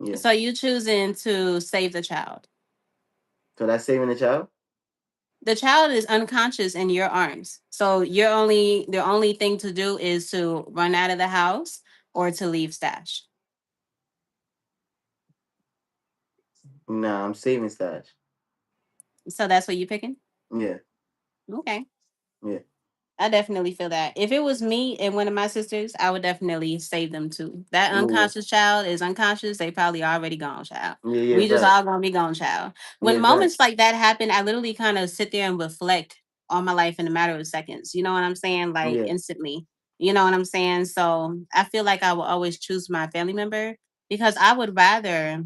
Yeah. So you choosing to save the child. So that's saving the child? The child is unconscious in your arms. So the only thing to do is to run out of the house or to leave Stash. Nah, I'm saving Stash. So that's what you picking? Yeah. Okay. Yeah. I definitely feel that. If it was me and one of my sisters, I would definitely save them too. That Yeah. unconscious child is unconscious. They probably already gone, child. Yeah, yeah, We just fact. all gonna be gone, child. When Yeah, fact. moments like that happen, I literally kind of sit there and reflect on my life in a matter of seconds. You know what I'm saying? Like Yeah. instantly. You know what I'm saying? So I feel like I will always choose my family member because I would rather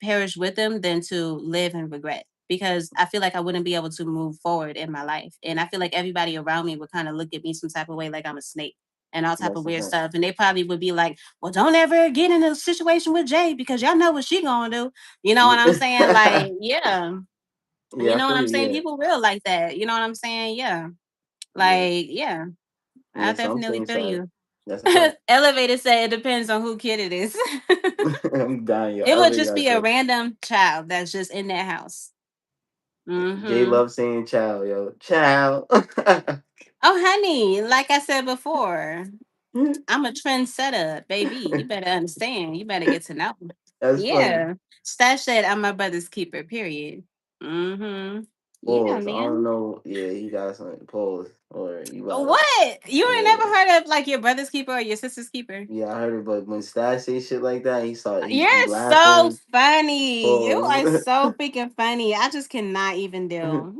perish with them than to live in regret because I feel like I wouldn't be able to move forward in my life. And I feel like everybody around me would kind of look at me some type of way like I'm a snake and all type of That's a weird fact. stuff. And they probably would be like, well, don't ever get in a situation with Jay because y'all know what she gonna do. You know what I'm saying? Like, yeah. Yeah, You I know what feel I'm you. saying? Yeah. People real like that. You know what I'm saying? Yeah. Yeah. Like, yeah. I Yeah, so I'm definitely saying feel sorry. you. That's a fact. Elevator said it depends on who kid it is. I'm dying. Yo, It would elevator just got be a cooked. random child that's just in that house. Jay Mm-hmm. loves saying "chow," yo, chow. Oh, honey, like I said before, I'm a trendsetter, baby. You better understand. You better get to know. That's funny. Yeah. Stash said I'm my brother's keeper, period. Mm-hmm. Yeah, Pause. I don't man. know. Yeah, he got something. Pause. Or you gotta. What? You ain't never Yeah. heard of like your brother's keeper or your sister's keeper? Yeah, I heard it, but when Stash say shit like that, he You're so laughing. funny. You are Pause. so freaking funny. I just cannot even deal.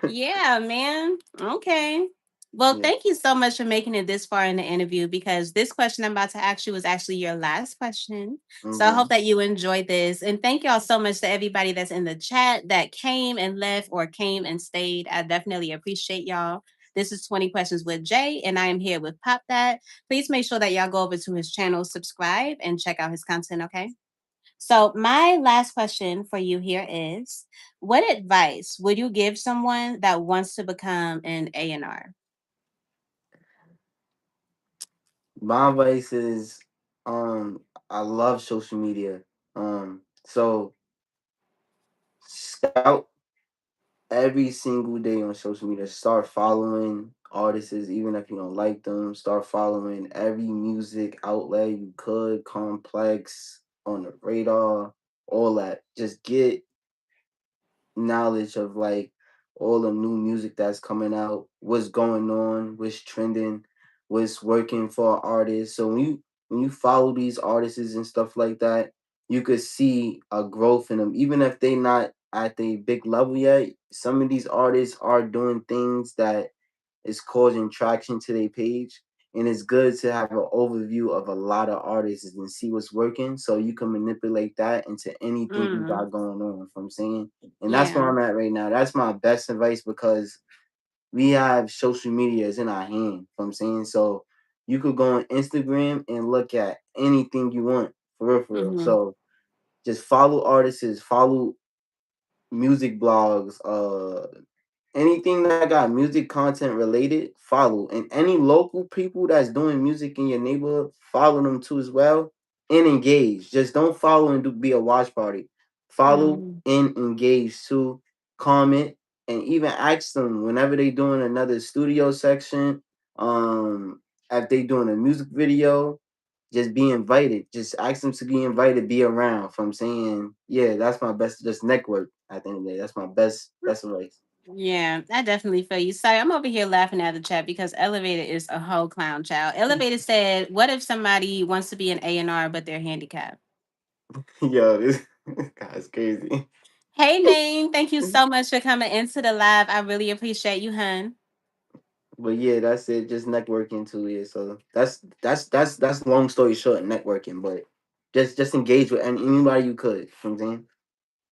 Yeah, man. Okay. Well, Yeah. thank you so much for making it this far in the interview because this question I'm about to ask you was actually your last question. So I hope Mm-hmm. that you enjoyed this. And thank y'all so much to everybody that's in the chat that came and left or came and stayed. I definitely appreciate y'all. This is 20 Questions with Jay, and I am here with Pop That. Please make sure that y'all go over to his channel, subscribe, and check out his content, okay? So, my last question for you here is what advice would you give someone that wants to become an A&R? My advice is, I love social media. So scout every single day on social media. Start following artists, even if you don't like them. Start following every music outlet you could, complex, on the radar, all that. Just get knowledge of like all the new music that's coming out, what's going on, what's trending, what's working for artists. So when you follow these artists and stuff like that, you could see a growth in them, even if they not at the big level yet. Some of these artists are doing things that is causing traction to their page. And it's good to have an overview of a lot of artists and see what's working so you can manipulate that into anything you Mm, got going on. I'm saying? And that's where yeah. I'm at right now. That's my best advice because we have social medias in our hand. I'm saying? So you could go on Instagram and look at anything you want for real, for real. Hmm. So just follow artists, follow music blogs, anything that got music content related, follow. And any local people that's doing music in your neighborhood, follow them too as well. And engage. Just don't follow and be a watch party. Follow Hmm. and engage too. Comment and even ask them whenever they doing another studio section. If they doing a music video, just be invited. Just ask them to be invited, be around. From saying, yeah, that's my best. Just network. At the end of the day, that's my best advice. Yeah, I definitely feel you. Sorry, I'm over here laughing at the chat because Elevator is a whole clown child. Elevator said, what if somebody wants to be an A&R but they're handicapped? Yo, this guy's crazy. Hey, Name. Thank you so much for coming into the live. I really appreciate you, hun. But yeah, that's it. Just networking too. Yeah, so that's long story short, networking. But just engage with anybody you could. You know what I'm saying?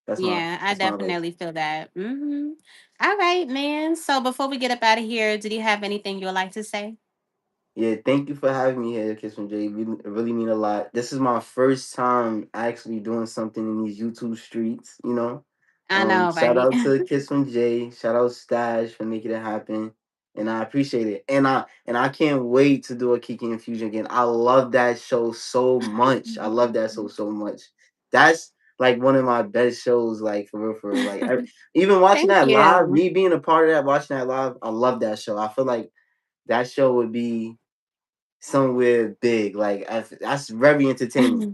That's my Yeah, I that's my advice. definitely feel that. All right, man. So before we get up out of here, did you have anything you would like to say? Yeah, thank you for having me here, Kiss from J. It really mean a lot. This is my first time actually doing something in these YouTube streets. I know, Shout right? out to Kiss from J. Shout out Stash for making it happen. And I appreciate it. And I can't wait to do a Kiki Infusion again. I love that show so much. I love that show so much. That's like one of my best shows, like for real, for real. Like even watching Thank that live, you. me being a part of that, watching that live, I love that show. I feel like that show would be somewhere big. Like that's very entertaining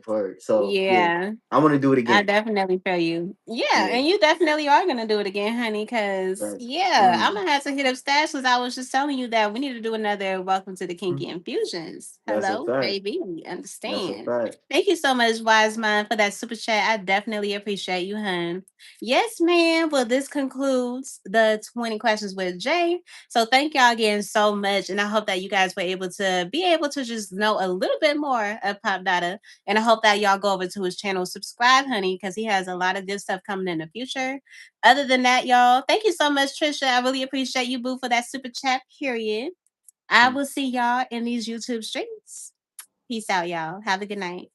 for her. So yeah, Yeah. I want to do it I again. definitely feel you. Yeah, Yeah, and you definitely are gonna do it again, honey. Cause right. yeah, I'm Mm, gonna have to hit up Stash. Cause I was just telling you that we need to do another Welcome to the mm. Kinky Infusions. That's a Hello, fact. baby. That's a Understand. fact. Thank you so much, Wise Mind, for that super chat. I definitely appreciate you, hun. Yes, ma'am. Well, this concludes the 20 questions with Jay. So thank y'all again so much, and I hope that you guys were able to just know a little bit more of Pop Data. And I hope that y'all go over to his channel, subscribe, honey, because he has a lot of good stuff coming in the future. Other than that, y'all, thank you so much, Trisha. I really appreciate you, boo, for that super chat, period. I Mm. will see y'all in these YouTube streets. Peace out, y'all. Have a good night.